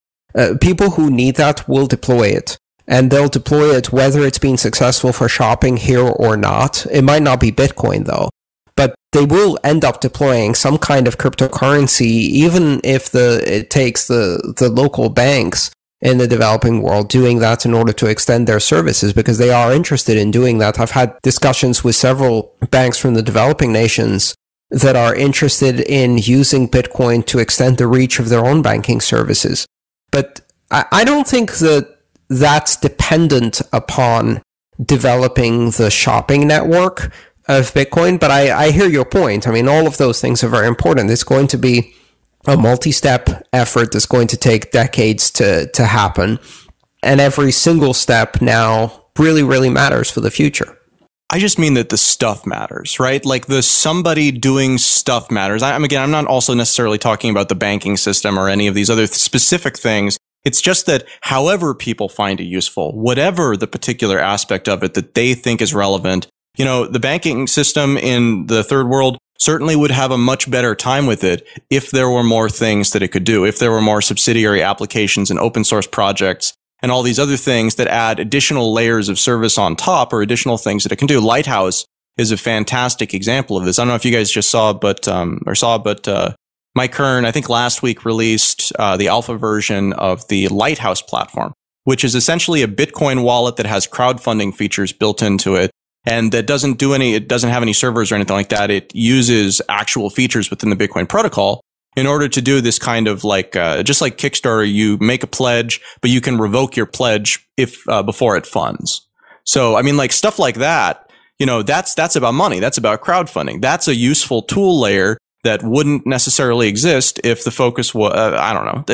Speaker 2: people who need that will deploy it. And they'll deploy it whether it's been successful for shopping here or not. It might not be Bitcoin, though. But they will end up deploying some kind of cryptocurrency, even if it takes the local banks in the developing world doing that in order to extend their services, because they are interested in doing that. I've had discussions with several banks from the developing nations that are interested in using Bitcoin to extend the reach of their own banking services. But I don't think that that's dependent upon developing the shopping network of Bitcoin. But I hear your point. I mean, all of those things are very important. It's going to be a multi-step effort that's going to take decades to happen. And every single step now really, really matters for the future.
Speaker 1: I just mean that the stuff matters, right? Like the somebody doing stuff matters. I'm not also necessarily talking about the banking system or any of these other specific things. It's just that however people find it useful, whatever the particular aspect of it that they think is relevant, the banking system in the third world certainly would have a much better time with it if there were more things that it could do, if there were more subsidiary applications and open source projects and all these other things that add additional layers of service on top, or additional things that it can do. Lighthouse is a fantastic example of this. I don't know if you guys just saw, but Mike Kern, I think last week, released the alpha version of the Lighthouse platform, which is essentially a Bitcoin wallet that has crowdfunding features built into it and that doesn't do it doesn't have any servers or anything like that. It uses actual features within the Bitcoin protocol in order to do this kind of like, just like Kickstarter, you make a pledge, but you can revoke your pledge if, before it funds. So, I mean, like stuff like that, that's about money. That's about crowdfunding. That's a useful tool layer that wouldn't necessarily exist if the focus was, I don't know.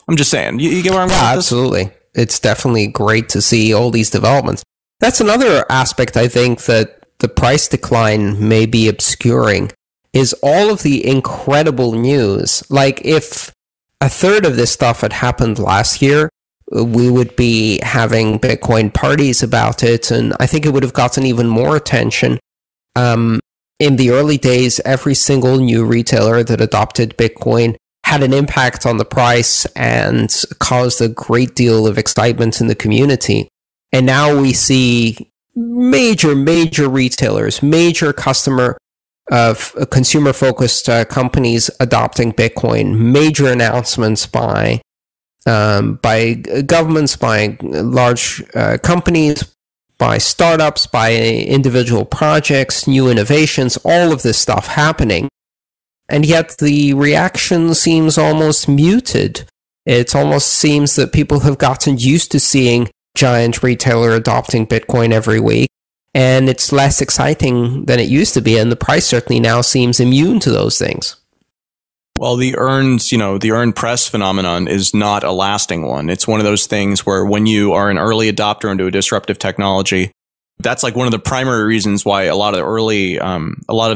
Speaker 1: I'm just saying, you get where I'm going with this?
Speaker 2: Absolutely. It's definitely great to see all these developments. That's another aspect I think that the price decline may be obscuring is all of the incredible news. Like if a third of this stuff had happened last year, we would be having Bitcoin parties about it, and I think it would have gotten even more attention. In the early days, every single new retailer that adopted Bitcoin had an impact on the price and caused a great deal of excitement in the community. And now we see major retailers, major consumer-focused companies adopting Bitcoin, major announcements by governments, by large companies, by startups, by individual projects, new innovations, all of this stuff happening. And yet the reaction seems almost muted. It almost seems that people have gotten used to seeing giant retailer adopting Bitcoin every week, and it's less exciting than it used to be, and the price certainly now seems immune to those things.
Speaker 1: Well, the earned press phenomenon is not a lasting one. It's one of those things where when you are an early adopter into a disruptive technology, that's like one of the primary reasons why a lot of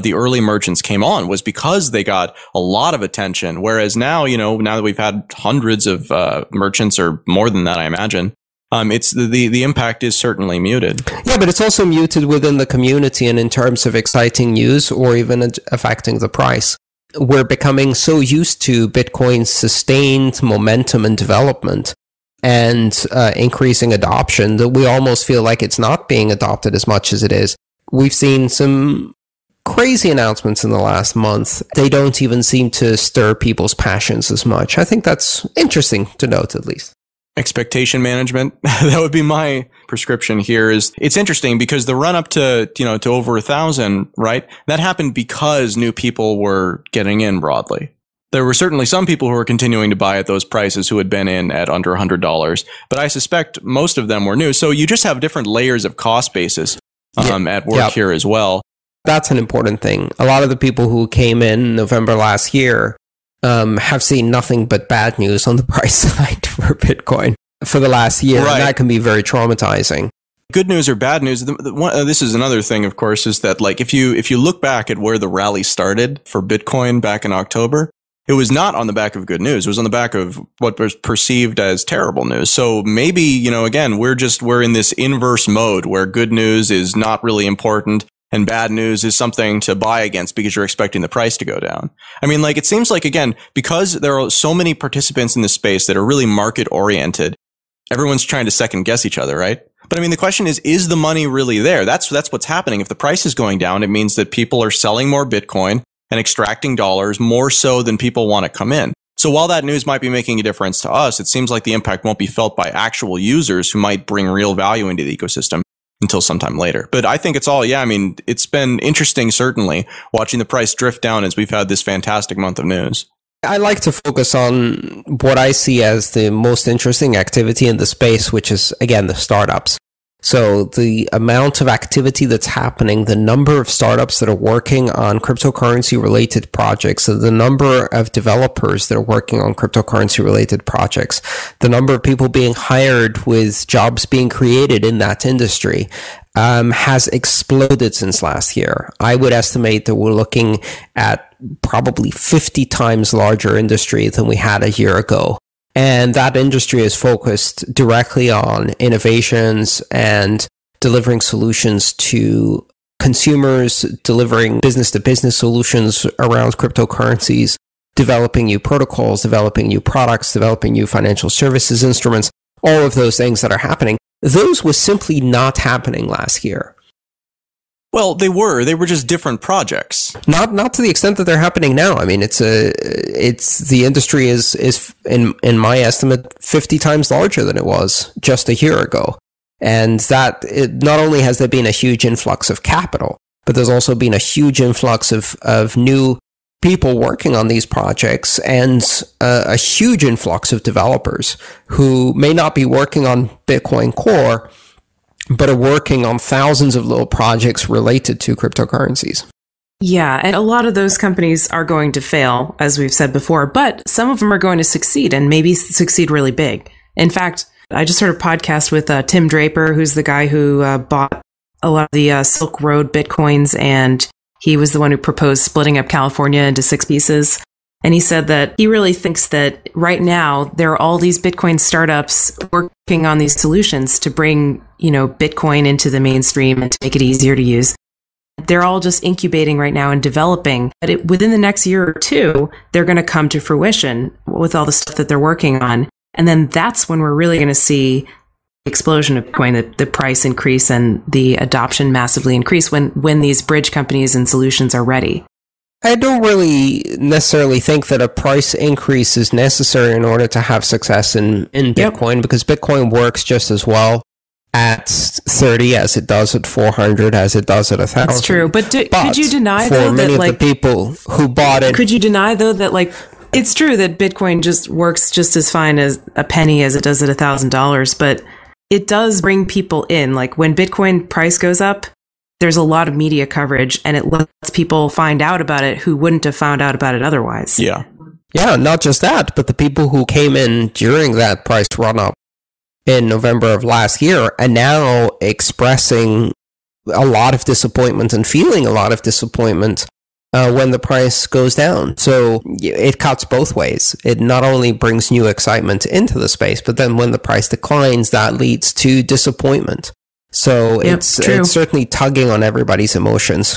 Speaker 1: the early merchants came on was because they got a lot of attention. Whereas now, now that we've had hundreds of merchants or more than that, I imagine, it's the impact is certainly muted.
Speaker 2: Yeah, but it's also muted within the community and in terms of exciting news or even affecting the price. We're becoming so used to Bitcoin's sustained momentum and development and increasing adoption that we almost feel like it's not being adopted as much as it is. We've seen some crazy announcements in the last month. They don't even seem to stir people's passions as much. I think that's interesting to note, at least.
Speaker 1: Expectation management. That would be my prescription here. It's interesting because the run up to over 1,000, right? That happened because new people were getting in broadly. There were certainly some people who were continuing to buy at those prices who had been in at under $100, but I suspect most of them were new. So you just have different layers of cost basis at work here as well.
Speaker 2: That's an important thing. A lot of the people who came in November last year have seen nothing but bad news on the price side for Bitcoin for the last year, right. And that can be very traumatizing.
Speaker 1: Good news or bad news, this is another thing, of course, is that like if you look back at where the rally started for Bitcoin back in October, it was not on the back of good news. It was on the back of what was perceived as terrible news. So maybe, again, we're in this inverse mode where good news is not really important and bad news is something to buy against because you're expecting the price to go down. I mean, like, it seems like, again, because there are so many participants in this space that are really market oriented, everyone's trying to second guess each other, right? But I mean, the question is the money really there? That's what's happening. If the price is going down, it means that people are selling more Bitcoin and extracting dollars more so than people want to come in. So while that news might be making a difference to us, it seems like the impact won't be felt by actual users who might bring real value into the ecosystem until sometime later. But I think it's been interesting, certainly, watching the price drift down as we've had this fantastic month of news.
Speaker 2: I like to focus on what I see as the most interesting activity in the space, which is, again, the startups. So the amount of activity that's happening, the number of startups that are working on cryptocurrency-related projects, the number of developers that are working on cryptocurrency-related projects, the number of people being hired with jobs being created in that industry, has exploded since last year. I would estimate that we're looking at probably 50 times larger industry than we had a year ago. And that industry is focused directly on innovations and delivering solutions to consumers, delivering business-to-business solutions around cryptocurrencies, developing new protocols, developing new products, developing new financial services instruments, all of those things that are happening. Those were simply not happening last year.
Speaker 1: Well, they were just different projects.
Speaker 2: Not to the extent that they're happening now. I mean, the industry is in my estimate 50 times larger than it was just a year ago. And not only has there been a huge influx of capital, but there's also been a huge influx of new people working on these projects and a huge influx of developers who may not be working on Bitcoin Core, but are working on thousands of little projects related to cryptocurrencies.
Speaker 3: Yeah, and a lot of those companies are going to fail, as we've said before, but some of them are going to succeed and maybe succeed really big. In fact, I just heard a podcast with Tim Draper, who's the guy who bought a lot of the Silk Road Bitcoins, and he was the one who proposed splitting up California into 6 pieces. And he said that he really thinks that right now there are all these Bitcoin startups working on these solutions to bring, Bitcoin into the mainstream and to make it easier to use. They're all just incubating right now and developing. But within the next year or two, they're going to come to fruition with all the stuff that they're working on. And then that's when we're really going to see the explosion of Bitcoin, the price increase and the adoption massively increase when these bridge companies and solutions are ready.
Speaker 2: I don't really necessarily think that a price increase is necessary in order to have success in Bitcoin, because Bitcoin works just as well at 30 as it does at 400 as it does at 1,000.
Speaker 3: That's true. But could you deny,
Speaker 2: though, that many of the people who bought it...
Speaker 3: Could you deny, though, that it's true that Bitcoin just works just as fine as a penny as it does at $1,000, but it does bring people in. Like when Bitcoin price goes up, there's a lot of media coverage and it lets people find out about it who wouldn't have found out about it otherwise.
Speaker 1: Yeah.
Speaker 2: Yeah, not just that, but the people who came in during that price run-up in November of last year are now expressing a lot of disappointment and feeling a lot of disappointment when the price goes down. So it cuts both ways. It not only brings new excitement into the space, but then when the price declines, that leads to disappointment. So it's certainly tugging on everybody's emotions.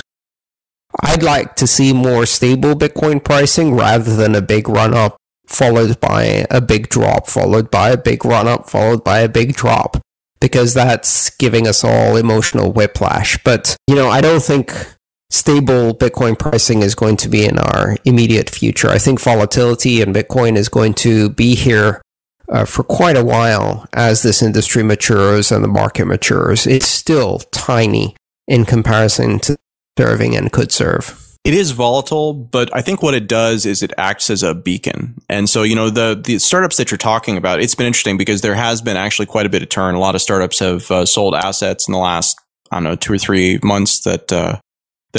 Speaker 2: I'd like to see more stable Bitcoin pricing rather than a big run-up followed by a big drop, followed by a big run-up, followed by a big drop, because that's giving us all emotional whiplash. But, I don't think stable Bitcoin pricing is going to be in our immediate future. I think volatility in Bitcoin is going to be here for quite a while as this industry matures and the market matures. It's still tiny in comparison to serving and could serve.
Speaker 1: It is volatile, but I think what it does is it acts as a beacon. And so, the startups that you're talking about, it's been interesting because there has been actually quite a bit of turn. A lot of startups have sold assets in the last, 2 or 3 months that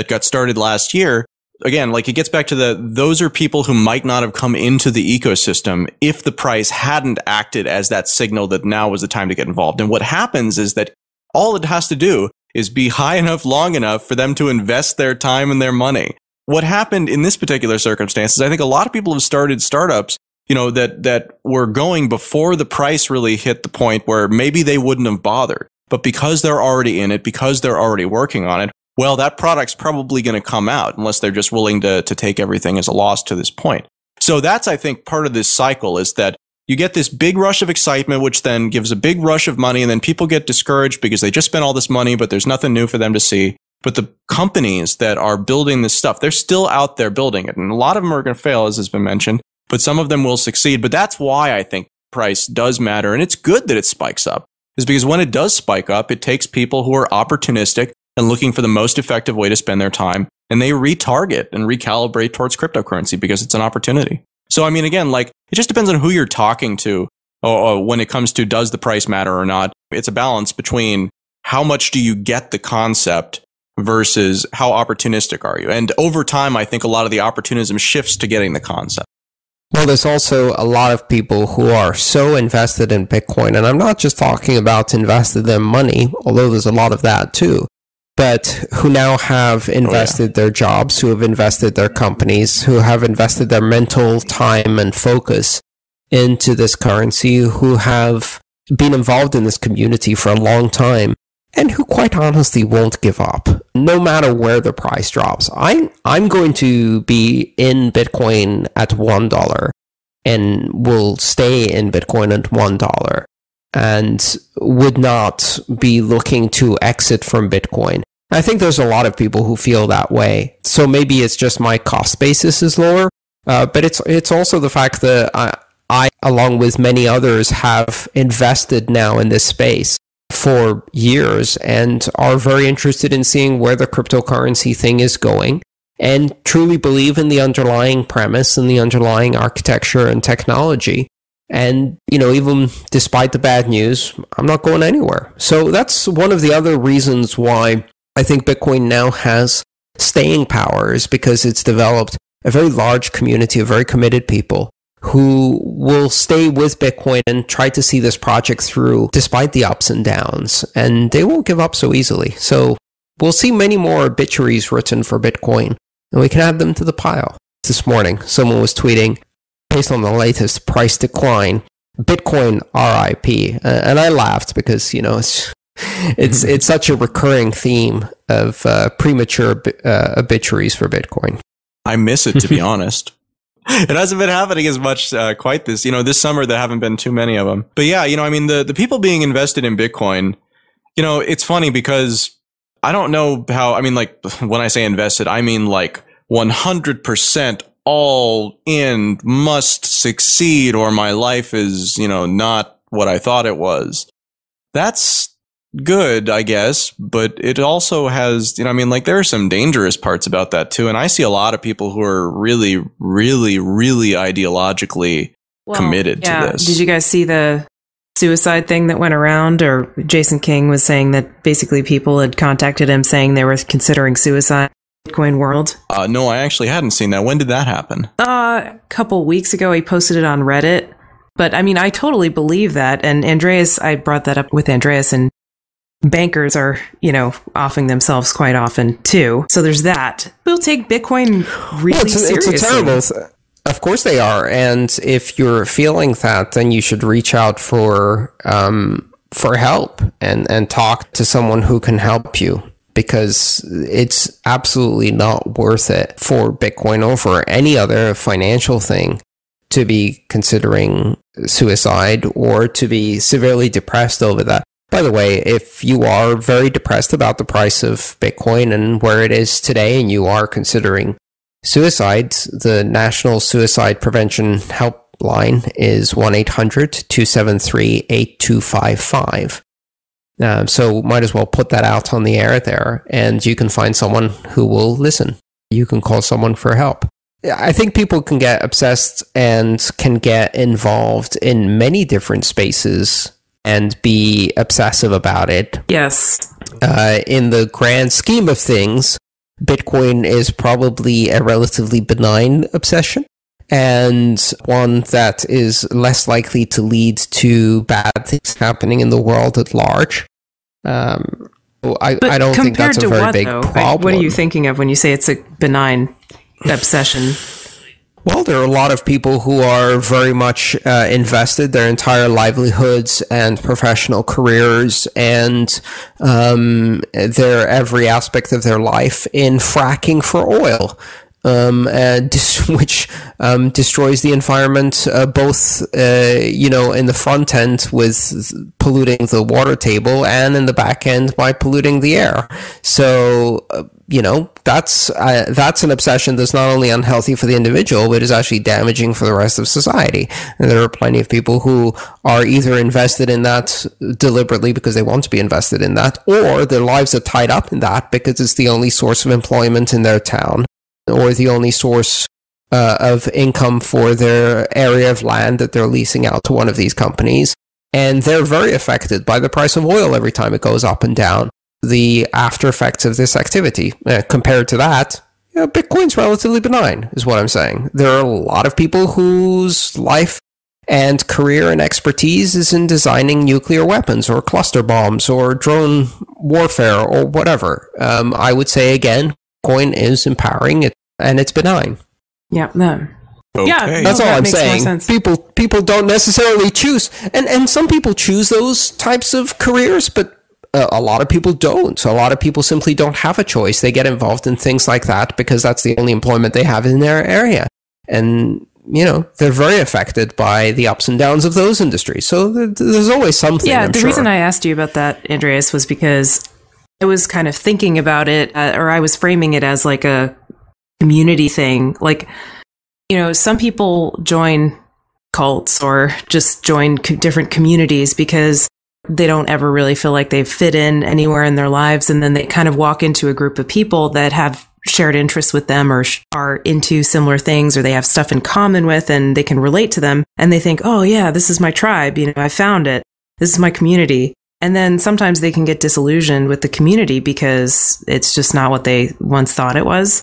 Speaker 1: got started last year. Again, it gets back to those are people who might not have come into the ecosystem if the price hadn't acted as that signal that now was the time to get involved. And what happens is that all it has to do is be high enough, long enough for them to invest their time and their money. What happened in this particular circumstance is I think a lot of people have started startups, that were going before the price really hit the point where maybe they wouldn't have bothered. But because they're already in it, because they're already working on it, well, that product's probably going to come out unless they're just willing to take everything as a loss to this point. So that's, I think, part of this cycle is that you get this big rush of excitement, which then gives a big rush of money, and then people get discouraged because they just spent all this money, but there's nothing new for them to see. But the companies that are building this stuff, they're still out there building it. And a lot of them are going to fail, as has been mentioned, but some of them will succeed. But that's why I think price does matter. And it's good that it spikes up, is because when it does spike up, it takes people who are opportunistic and looking for the most effective way to spend their time, and they retarget and recalibrate towards cryptocurrency because it's an opportunity. So, again, it just depends on who you're talking to when it comes to does the price matter or not. It's a balance between how much do you get the concept versus how opportunistic are you. And over time, I think a lot of the opportunism shifts to getting the concept.
Speaker 2: Well, there's also a lot of people who are so invested in Bitcoin, and I'm not just talking about invested their money, although there's a lot of that too, but who now have invested their jobs, who have invested their companies, who have invested their mental time and focus into this currency, who have been involved in this community for a long time, and who quite honestly won't give up, no matter where the price drops. I'm going to be in Bitcoin at $1 and will stay in Bitcoin at $1 and would not be looking to exit from Bitcoin. I think there's a lot of people who feel that way. So maybe it's just my cost basis is lower, but it's also the fact that I, along with many others, have invested now in this space for years and are very interested in seeing where the cryptocurrency thing is going and truly believe in the underlying premise and the underlying architecture and technology. And, even despite the bad news, I'm not going anywhere. So that's one of the other reasons why I think Bitcoin now has staying power, is because it's developed a very large community of very committed people who will stay with Bitcoin and try to see this project through despite the ups and downs. And they won't give up so easily. So we'll see many more obituaries written for Bitcoin, and we can add them to the pile. This morning, someone was tweeting, based on the latest price decline, Bitcoin RIP. And I laughed because, it's such a recurring theme of premature obituaries for Bitcoin.
Speaker 1: I miss it, to be honest. It hasn't been happening as much quite this summer. There haven't been too many of them. But yeah, the people being invested in Bitcoin, it's funny because I don't know how, when I say invested, I mean like 100% all in, must succeed, or my life is, not what I thought it was. That's good, I guess, but it also has, there are some dangerous parts about that too. And I see a lot of people who are really, really, really ideologically committed to this.
Speaker 3: Did you guys see the suicide thing that went around? Or Jason King was saying that basically people had contacted him saying they were considering suicide. Bitcoin world.
Speaker 1: No, I actually hadn't seen that. When did that happen?
Speaker 3: A couple weeks ago, he posted it on Reddit. But I totally believe that. And Andreas, I brought that up with Andreas, and bankers are, offing themselves quite often too. So there's that. We'll take Bitcoin really seriously.
Speaker 2: It's a terrible. Of course they are. And if you're feeling that, then you should reach out for help and talk to someone who can help you. Because it's absolutely not worth it for Bitcoin or for any other financial thing to be considering suicide or to be severely depressed over that. By the way, if you are very depressed about the price of Bitcoin and where it is today and you are considering suicide, the National Suicide Prevention Helpline is 1-800-273-8255. So might as well put that out on the air there, and you can find someone who will listen. You can call someone for help. I think people can get obsessed and can get involved in many different spaces and be obsessive about it.
Speaker 3: Yes.
Speaker 2: In the grand scheme of things, Bitcoin is probably a relatively benign obsession, and one that is less likely to lead to bad things happening in the world at large. I don't think that's a very big problem.
Speaker 3: What are you thinking of when you say it's a benign obsession?
Speaker 2: Well, there are a lot of people who are very much invested their entire livelihoods and professional careers and their every aspect of their life in fracking for oil. Which destroys the environment, both in the front end with polluting the water table and in the back end by polluting the air. So that's an obsession that's not only unhealthy for the individual, but is actually damaging for the rest of society. And there are plenty of people who are either invested in that deliberately because they want to be invested in that, or their lives are tied up in that because it's the only source of employment in their town, or the only source of income for their area of land that they're leasing out to one of these companies. And they're very affected by the price of oil every time it goes up and down. The after effects of this activity. Compared to that, Bitcoin's relatively benign, is what I'm saying. There are a lot of people whose life and career and expertise is in designing nuclear weapons or cluster bombs or drone warfare or whatever. I would say, again, Bitcoin is empowering it, and it's benign.
Speaker 3: Yeah, no.
Speaker 1: Okay.
Speaker 3: Yeah,
Speaker 2: that's all I'm saying. People don't necessarily choose, and some people choose those types of careers, but a lot of people don't. So a lot of people simply don't have a choice. They get involved in things like that because that's the only employment they have in their area, and they're very affected by the ups and downs of those industries. So there's always something.
Speaker 3: Yeah, the reason I asked you about that, Andreas, was because I was kind of thinking about it, or I was framing it as like a community thing. Like, some people join cults or just join different communities because they don't ever really feel like they fit in anywhere in their lives. And then they kind of walk into a group of people that have shared interests with them or are into similar things, or they have stuff in common with, and they can relate to them. And they think, oh yeah, this is my tribe. I found it. This is my community. And then sometimes they can get disillusioned with the community because it's just not what they once thought it was.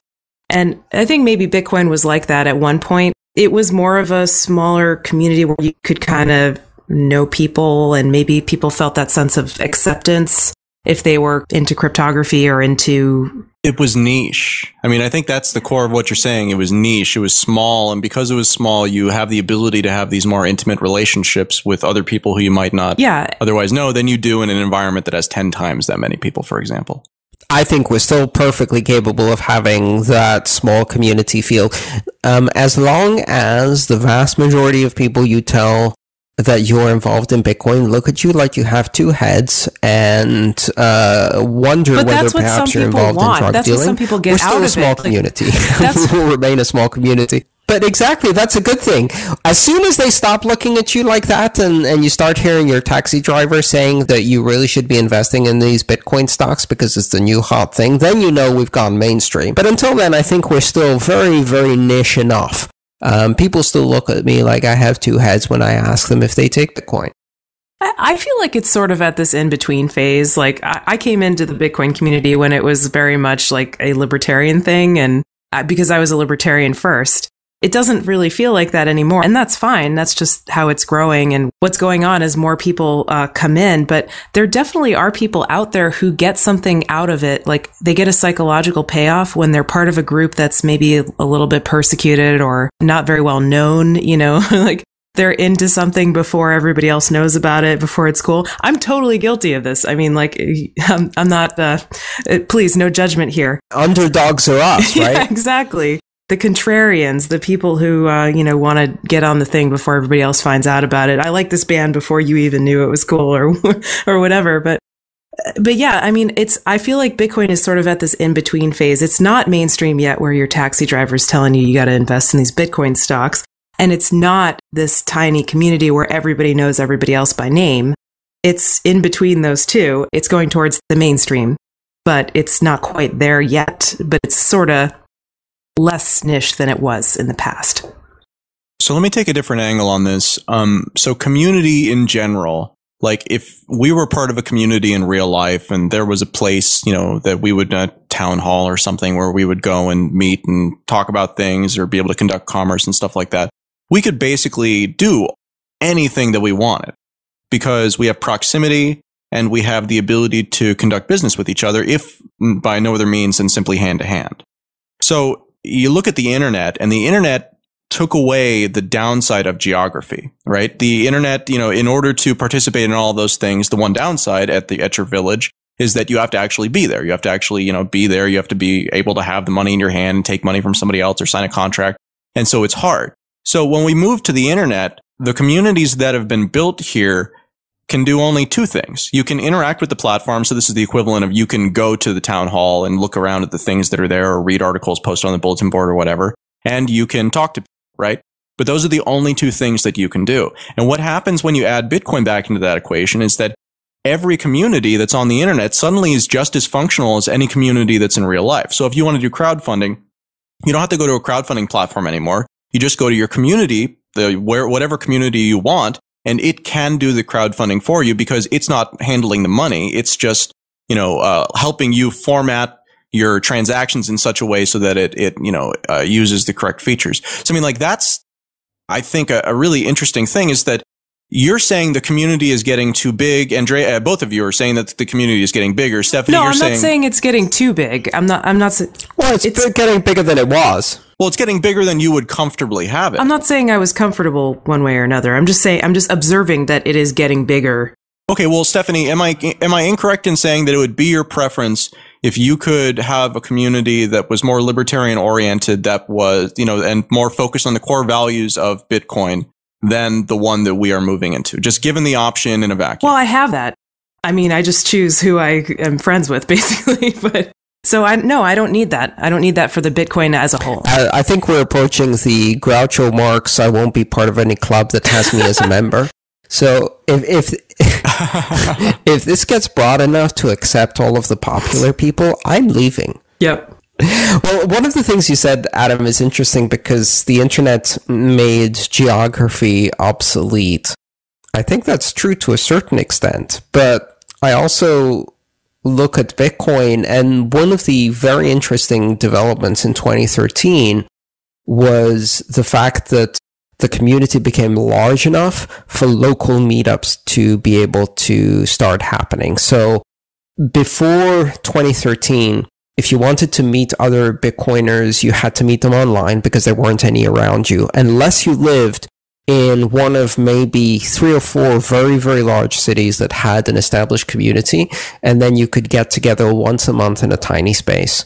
Speaker 3: And I think maybe Bitcoin was like that at one point. It was more of a smaller community where you could kind of know people, and maybe people felt that sense of acceptance if they were into cryptography or into...
Speaker 1: It was niche. I mean, I think that's the core of what you're saying. It was niche. It was small. And because it was small, you have the ability to have these more intimate relationships with other people who you might not otherwise know than you do in an environment that has 10 times that many people, for example.
Speaker 2: I think we're still perfectly capable of having that small community feel. As long as the vast majority of people you tell that you're involved in Bitcoin look at you like you have two heads and wonder whether perhaps you're involved in drug
Speaker 3: that's
Speaker 2: dealing.
Speaker 3: What some people get out of it.
Speaker 2: We're still a small community. We'll remain a small community. But exactly, that's a good thing. As soon as they stop looking at you like that and you start hearing your taxi driver saying that you really should be investing in these Bitcoin stocks because it's the new hot thing, then you know we've gone mainstream. But until then, I think we're still very, very niche enough. People still look at me like I have two heads when I ask them if they take Bitcoin.
Speaker 3: I feel like it's sort of at this in-between phase. Like I came into the Bitcoin community when it was very much like a libertarian thing, and because I was a libertarian first. It doesn't really feel like that anymore. And that's fine. That's just how it's growing and what's going on as more people come in. But there definitely are people out there who get something out of it. Like they get a psychological payoff when they're part of a group that's maybe a little bit persecuted or not very well known, like they're into something before everybody else knows about it, before it's cool. I'm totally guilty of this. I mean, like, I'm not, please, no judgment here.
Speaker 2: Underdogs are us, right?
Speaker 3: Yeah, exactly. The contrarians, the people who, want to get on the thing before everybody else finds out about it. I like this band before you even knew it was cool or whatever. But yeah, I mean, I feel like Bitcoin is sort of at this in-between phase. It's not mainstream yet where your taxi driver's telling you got to invest in these Bitcoin stocks. And it's not this tiny community where everybody knows everybody else by name. It's in between those two. It's going towards the mainstream, but it's not quite there yet. But it's sort of less niche than it was in the past.
Speaker 1: So let me take a different angle on this. So community in general, like if we were part of a community in real life and there was a place, that we would, a town hall or something where we would go and meet and talk about things or be able to conduct commerce and stuff like that, we could basically do anything that we wanted because we have proximity and we have the ability to conduct business with each other if by no other means than simply hand to hand. So you look at the internet, and the internet took away the downside of geography, right? The internet, in order to participate in all those things, the one downside at your village is that you have to actually be there. You have to actually, be there. You have to be able to have the money in your hand and take money from somebody else or sign a contract. And so it's hard. So when we move to the internet, the communities that have been built here can do only two things. You can interact with the platform. So this is the equivalent of you can go to the town hall and look around at the things that are there or read articles posted on the bulletin board or whatever. And you can talk to people, right? But those are the only two things that you can do. And what happens when you add Bitcoin back into that equation is that every community that's on the internet suddenly is just as functional as any community that's in real life. So if you want to do crowdfunding, you don't have to go to a crowdfunding platform anymore. You just go to your community, whatever community you want, and it can do the crowdfunding for you because it's not handling the money. It's just, helping you format your transactions in such a way so that it uses the correct features. So, I mean, like that's, I think a really interesting thing is that you're saying the community is getting too big. And both of you are saying that the community is getting bigger. Stephanie,
Speaker 3: I'm not saying it's getting too big. I'm not.
Speaker 2: Well, it's getting bigger than it was.
Speaker 1: Well, it's getting bigger than you would comfortably have it.
Speaker 3: I'm not saying I was comfortable one way or another. I'm just observing that it is getting bigger. Okay,
Speaker 1: well, Stephanie, am I incorrect in saying that it would be your preference if you could have a community that was more libertarian oriented, that was, and more focused on the core values of Bitcoin than the one that we are moving into, just given the option in a vacuum?
Speaker 3: Well, I have that. I mean, I just choose who I am friends with, basically, but... So I don't need that. I don't need that for the Bitcoin as a whole.
Speaker 2: I think we're approaching the Groucho Marx, I won't be part of any club that has me as a member. So if if this gets broad enough to accept all of the popular people, I'm leaving.
Speaker 3: Yep.
Speaker 2: Well, one of the things you said, Adam, is interesting because the internet made geography obsolete. I think that's true to a certain extent, but I also look at Bitcoin, and one of the very interesting developments in 2013 was the fact that the community became large enough for local meetups to be able to start happening. So before 2013, if you wanted to meet other Bitcoiners, you had to meet them online because there weren't any around you, unless you lived in one of maybe 3 or 4 very, very large cities that had an established community, and then you could get together once a month in a tiny space.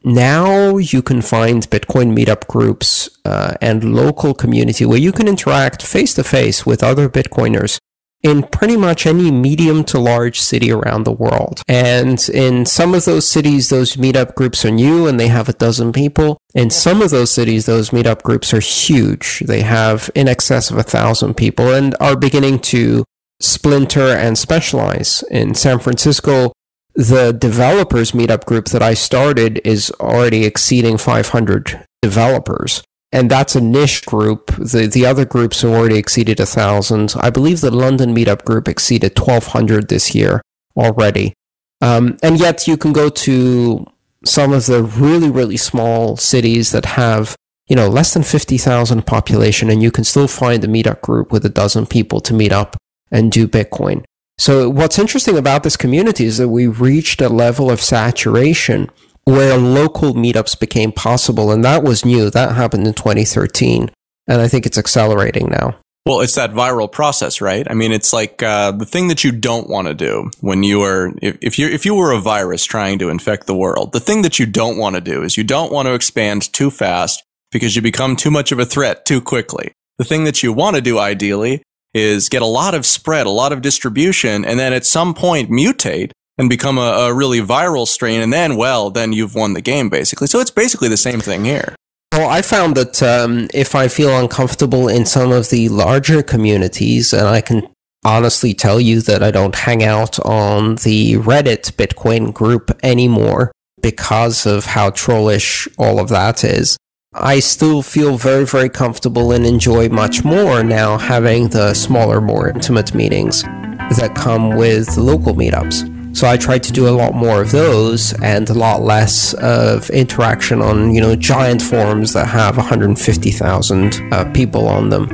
Speaker 2: Now you can find Bitcoin meetup groups and local community where you can interact face-to-face with other Bitcoiners in pretty much any medium to large city around the world. And in some of those cities, those meetup groups are new and they have a dozen people. In some of those cities, those meetup groups are huge. They have in excess of 1,000 people and are beginning to splinter and specialize. In San Francisco, the developers meetup group that I started is already exceeding 500 developers. And that's a niche group. The other groups have already exceeded 1,000. I believe the London meetup group exceeded 1,200 this year already. And yet you can go to some of the really, really small cities that have, less than 50,000 population, and you can still find a meetup group with a dozen people to meet up and do Bitcoin. So what's interesting about this community is that we reached a level of saturation where local meetups became possible, and that was new. That happened in 2013, and I think it's accelerating now.
Speaker 1: Well, it's that viral process, right? I mean, it's like the thing that you don't want to do when you are, if you were a virus trying to infect the world, the thing that you don't want to do is you don't want to expand too fast because you become too much of a threat too quickly. The thing that you want to do ideally is get a lot of spread, a lot of distribution, and then at some point mutate and become a really viral strain, and then you've won the game, basically. So it's basically the same thing here.
Speaker 2: Well, I found that if I feel uncomfortable in some of the larger communities, and I can honestly tell you that I don't hang out on the Reddit Bitcoin group anymore because of how trollish all of that is, I still feel very, very comfortable and enjoy much more now having the smaller, more intimate meetings that come with local meetups. So I try to do a lot more of those and a lot less of interaction on, giant forums that have 150,000 people on them.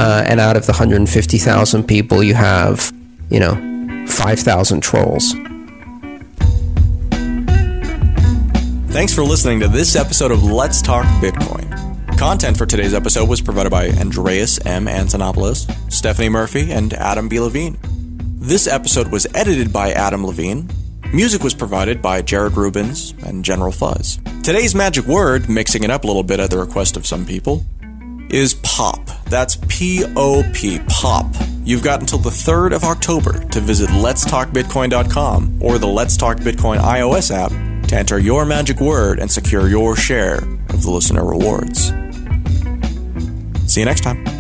Speaker 2: And out of the 150,000 people, you have, 5,000 trolls.
Speaker 1: Thanks for listening to this episode of Let's Talk Bitcoin. Content for today's episode was provided by Andreas M. Antonopoulos, Stephanie Murphy, and Adam B. Levine. This episode was edited by Adam Levine. Music was provided by Jared Rubens and General Fuzz. Today's magic word, mixing it up a little bit at the request of some people, is POP. That's P-O-P, POP. You've got until the 3rd of October to visit letstalkbitcoin.com or the Let's Talk Bitcoin iOS app to enter your magic word and secure your share of the listener rewards. See you next time.